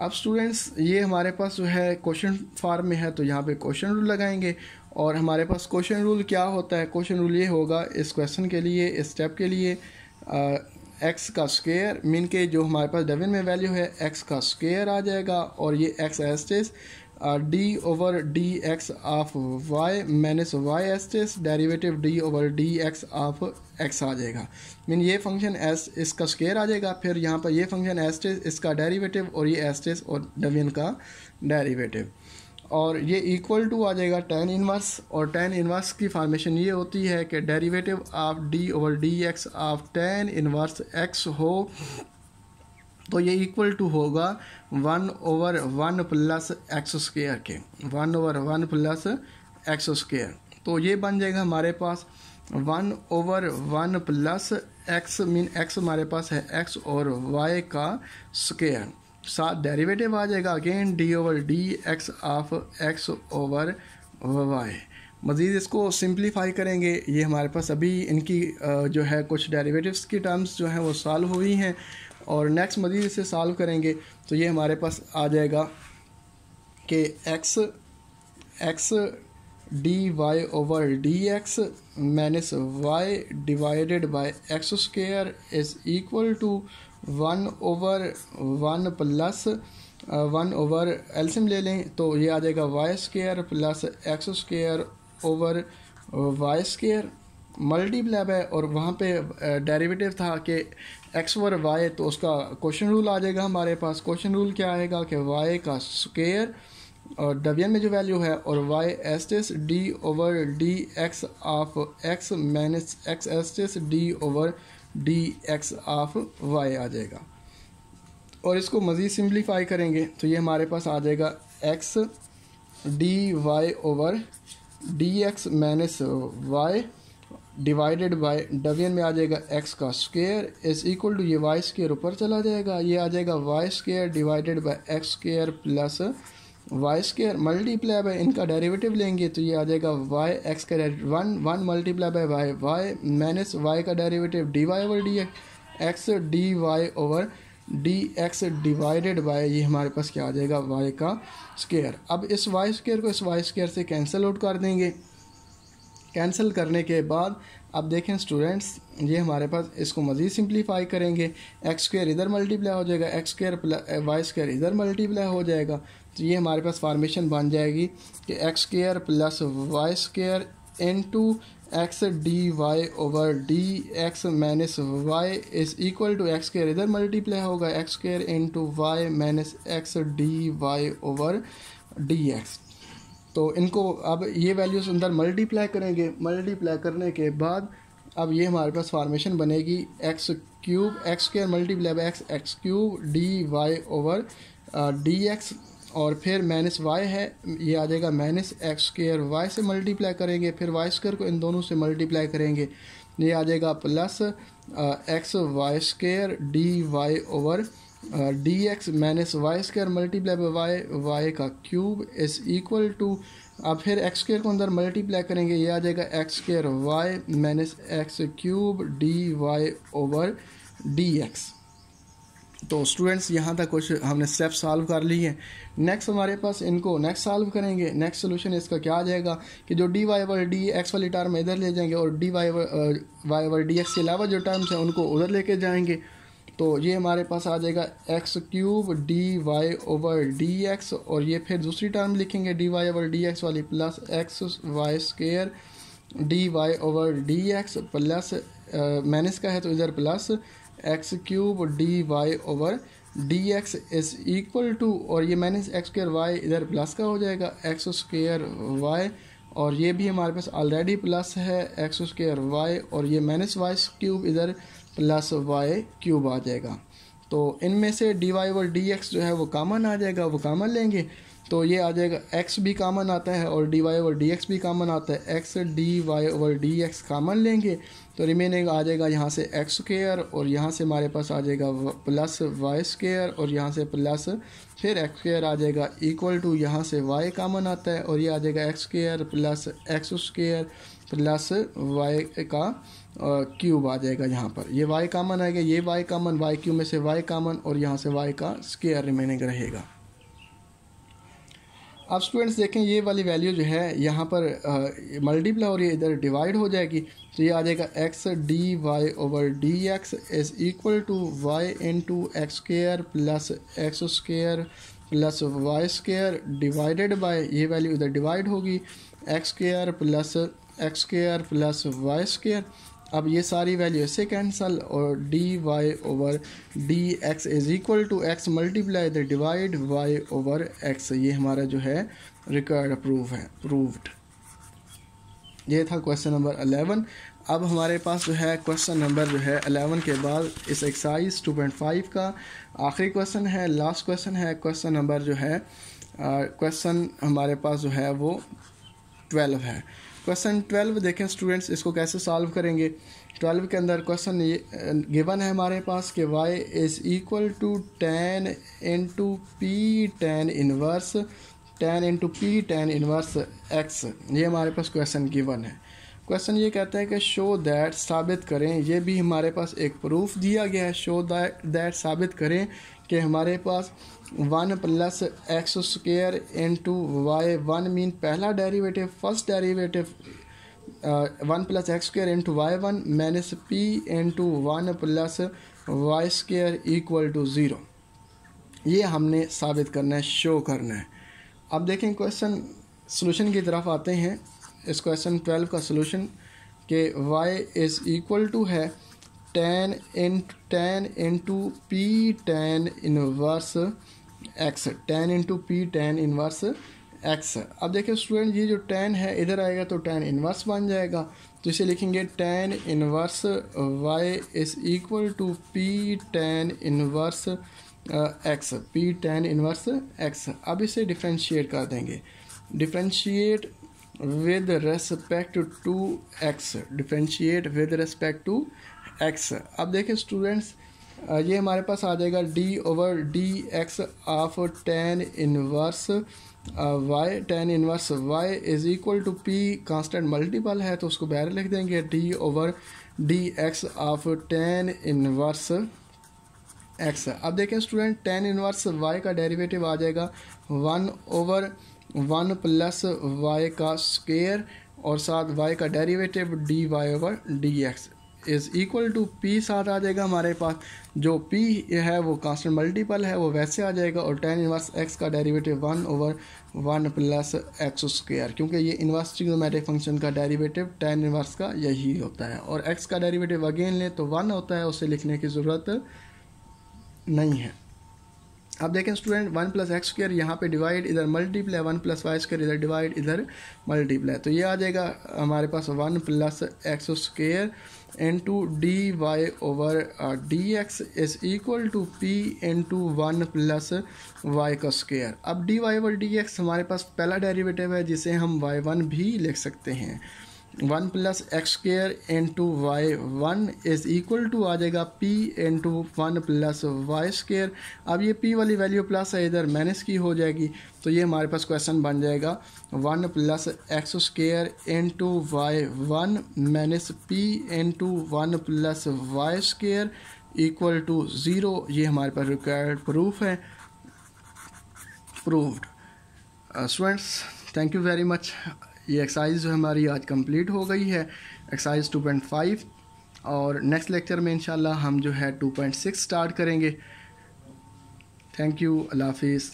अब students ये हमारे पास जो है क्वेश्चन फॉर्म में है तो यहाँ पे क्वेश्चन रूल लगाएंगे। और हमारे पास क्वेश्चन रूल क्या होता है, क्वेश्चन रूल ये होगा इस क्वेश्चन के लिए, इस स्टेप के लिए, एक्स का स्क्वायर मीन के जो हमारे पास डेविन में वैल्यू है एक्स का स्क्वायर आ जाएगा और ये x as it is d over D x of y minus y as it is derivative d over D x of x आ जाएगा। मीन ये फंक्शन एस इसका स्क्वायर आ जाएगा, फिर यहाँ पर ये फंक्शन एस्टेस इसका डेरिवेटिव और ये एस्टेस और डेविन का डेरिवेटिव, और ये इक्वल टू आ जाएगा tan इनवर्स। और tan इनवर्स की फॉर्मेशन ये होती है कि derivative of D over D x of tan inverse x हो तो ये इक्वल टू होगा 1 ओवर 1 प्लस एक्स स्क्वायर के, 1 ओवर 1 प्लस एक्स स्क्वायर। तो ये बन जाएगा हमारे पास 1 over 1 plus x mean x हमारे पास है x और y का स्क्वायर, साथ डेरिवेटिव आ जाएगा again d over D x of x over y. मज़ीद इसको सिंप्लीफाई करेंगे, ये हमारे पास अभी इनकी जो है कुछ डेरिवेटिव्स की टर्म्स जो हैं वो सॉल्व हुई हैं और नेक्स्ट मज़ीद इसे सॉल्व करेंगे तो ये हमारे पास आ जाएगा कि x d Y over D x minus y divided by x square is equal to 1/1 plus 1/, एल्सियम ले लें तो ये आ जाएगा y square plus x square over y square multiply है, और वहाँ पे डेरिवेटिव था कि एक्स ओवर वाई, तो उसका क्वेश्चन रूल आ जाएगा हमारे पास। क्वेश्चन रूल क्या आएगा कि वाई का स्केयर और डबियन में जो वैल्यू है, और y as it is d over D x of x minus x as it is d over D x of y आ जाएगा। और इसको मज़ीद सिंप्लीफाई करेंगे तो ये हमारे पास आ जाएगा x d Y over D x minus y divided by डबियन में आ जाएगा एक्स का स्क्वायर इज इक्वल टू ये वाई स्क्वायर ऊपर चला जाएगा, ये आ जाएगा y square divided by x square plus y square multiply by इनका डेरिवेटिव लेंगे तो ये आ जाएगा वाई एक्स का 1 multiply by y y minus y का derivative d Y over D x d Y over D x divided by ये हमारे पास क्या आ जाएगा वाई का स्क्वायर। अब इस वाई स्क्वायर को इस वाई स्क्वायर से कैंसिल आउट कर देंगे। कैंसिल करने के बाद अब देखें स्टूडेंट्स, ये हमारे पास इसको मज़ीद सिंप्लीफाई करेंगे, एक्स स्क्वायर इधर मल्टीप्लाई हो जाएगा, x square plus y square इधर मल्टीप्लाई हो जाएगा, तो ये हमारे पास फार्मेशन बन जाएगी कि x square plus y square into x d Y over D x minus y is equal to x square इधर मल्टीप्लाई होगा, x square into y minus x d Y over D x. तो इनको अब ये values अंदर multiply करेंगे, multiply करने के बाद अब ये हमारे पास फार्मेशन बनेगी x cube x square multiply by x x cube d Y over D x, और फिर माइनस वाई है ये आ जाएगा माइनस एक्स स्क्वायर वाई से मल्टीप्लाई करेंगे, फिर वाई स्क्वायर को इन दोनों से मल्टीप्लाई करेंगे, ये आ जाएगा plus x y square d Y over D x minus y square multiply by y y का क्यूब इज इक्वल टू, अब फिर एक्स स्क्वायर को अंदर मल्टीप्लाई करेंगे, ये आ जाएगा x square y minus x cube d Y over D x. तो स्टूडेंट्स यहाँ तक कुछ हमने स्टेप सॉल्व कर लिए हैं। नेक्स्ट हमारे पास इनको नेक्स्ट सॉल्व करेंगे। नेक्स्ट सोल्यूशन इसका क्या आ जाएगा कि जो d Y over D x वाली टर्म इधर ले जाएंगे और d Y over D x के अलावा जो टर्म्स हैं उनको उधर लेके जाएंगे, तो ये हमारे पास आ जाएगा x cube d Y over D x, और ये फिर दूसरी टर्म लिखेंगे d Y over D x वाली plus x y square d Y over D x plus minus का है तो इधर plus x cube d Y over D x is equal to, और ये माइनस एक्स स्क्वायर वाई इधर plus का हो जाएगा एक्स स्क्वायर वाई, और ये भी हमारे पास ऑलरेडी प्लस है एक्स स्क्वायर वाई, और ये माइनस वाई क्यूब इधर प्लस वाई क्यूब आ जाएगा। तो इनमें से d Y over D x जो है वो कॉमन आ जाएगा, वो कॉमन लेंगे तो ये आ जाएगा एक्स भी कॉमन आता है और d Y over D x भी कॉमन आता है, x d Y over D x common लेंगे तो रिमेनिंग आ जाएगा यहाँ से एक्स स्क्वायर, और यहाँ से हमारे पास आ जाएगा प्लस वाई स्क्वायर, और यहाँ से प्लस फिर एक्स स्क्वायर आ जाएगा इक्वल टू, यहाँ से वाई कॉमन आता है और ये आ जाएगा x square plus x square plus y का क्यूब आ जाएगा। यहाँ पर ये वाई कॉमन आएगा, ये वाई कॉमन, वाई क्यूब में से वाई कॉमन, और यहाँ से वाई का स्क्वायर रिमेनिंग रहेगा। अब स्टूडेंट्स देखें ये वाली वैल्यू जो है यहाँ पर मल्टीप्लाई और ये इधर डिवाइड हो जाएगी, तो ये आ जाएगा x d Y over D x is equal to y into x square plus x square plus y square divided by, ये वैल्यू इधर डिवाइड होगी x square plus y square. अब ये सारी वैल्यू इससे कैंसल, और d Y over D x is equal to x multiply the divide y over x, ये हमारा जो है रिक्वायर्ड प्रूव्ड। ये था क्वेश्चन नंबर 11। अब हमारे पास जो है क्वेश्चन नंबर जो है 11 के बाद इस एक्सरसाइज 2.5 का आखिरी क्वेश्चन है, लास्ट क्वेश्चन है। क्वेश्चन नंबर जो है क्वेश्चन हमारे पास जो है वो 12 है। क्वेश्चन 12 देखें स्टूडेंट्स, इसको कैसे सॉल्व करेंगे। 12 के अंदर क्वेश्चन ये गिवन है हमारे पास कि y is equal to tan into p tan inverse x, ये हमारे पास क्वेश्चन गिवन है। क्वेश्चन ये कहता है कि शो दैट, साबित करें, ये भी हमारे पास एक प्रूफ दिया गया है। शो दैट साबित करें कि हमारे पास 1 plus x square into y, 1 mean पहला derivative, first derivative 1 plus x square into y 1 minus p into 1 plus y square equal to 0। ये हमने साबित करना है, शो करना है। अब देखें क्वेश्चन सॉल्यूशन की तरफ आते हैं। इस क्वेश्चन 12 का सॉल्यूशन कि y इज़ इक्वल टू है tan into p tan inverse x, tan into p tan inverse x। अब देखिए स्टूडेंट, ये जो tan है इधर आएगा तो tan इनवर्स बन जाएगा, तो इसे लिखेंगे tan inverse y is equal to p tan inverse x, p tan inverse x। अब इसे डिफ्रेंशिएट कर देंगे, differentiate with respect to x, differentiate with respect to x। अब देखिए स्टूडेंट्स, ये हमारे पास आ जाएगा d over D x of tan inverse y, tan inverse y is equal to p, constant multiple है तो उसको बाहर लिख देंगे, d over D x of tan inverse x। अब देखें स्टूडेंट, tan इनवर्स y का डेरिवेटिव आ जाएगा 1 ओवर 1 प्लस y का स्क्वायर और साथ y का derivative dy over dx is equal to p साथ आ जाएगा हमारे पास। जो p है वो कांस्टेंट मल्टीपल है, वो वैसे आ जाएगा, और tan इनवर्स x का derivative 1 over 1 plus x square, क्योंकि ये इनवर्स ट्रिग्नोमेट्रिक फंक्शन का डेरिवेटिव tan इनवर्स का यही होता है। और x का डेरिवेटिव अगेन लें तो 1 होता है, उसे लिखने की ज़रूरत नहीं है। अब देखें स्टूडेंट, 1 प्लस एक्स स्क्वायर यहाँ पे डिवाइड, इधर मल्टीप्लाई, 1 प्लस वाई स्क्वायर इधर डिवाइड, इधर मल्टीप्लाई, तो ये आ जाएगा हमारे पास 1 plus x square into d Y over D x is equal to p into 1 plus y का स्क्वायर। अब d Y over D x हमारे पास पहला डेरिवेटिव है जिसे हम y1 भी लिख सकते हैं। 1 plus x square into y1 is equal to आ जाएगा p into 1 plus y square. अब ये p वाली वैल्यू प्लस है, इधर माइनस की हो जाएगी, तो ये हमारे पास क्वेश्चन बन जाएगा 1 plus x square into y1 minus p into 1 plus y square equal to 0। ये हमारे पास रिक्वायर्ड प्रूफ है, proved. Students, thank you very much. ये एक्सरसाइज जो हमारी आज कंप्लीट हो गई है, एक्सरसाइज 2.5, और नेक्स्ट लेक्चर में इंशाल्लाह हम जो है 2.6 स्टार्ट करेंगे। थैंक यू, अल्लाह हाफिज़।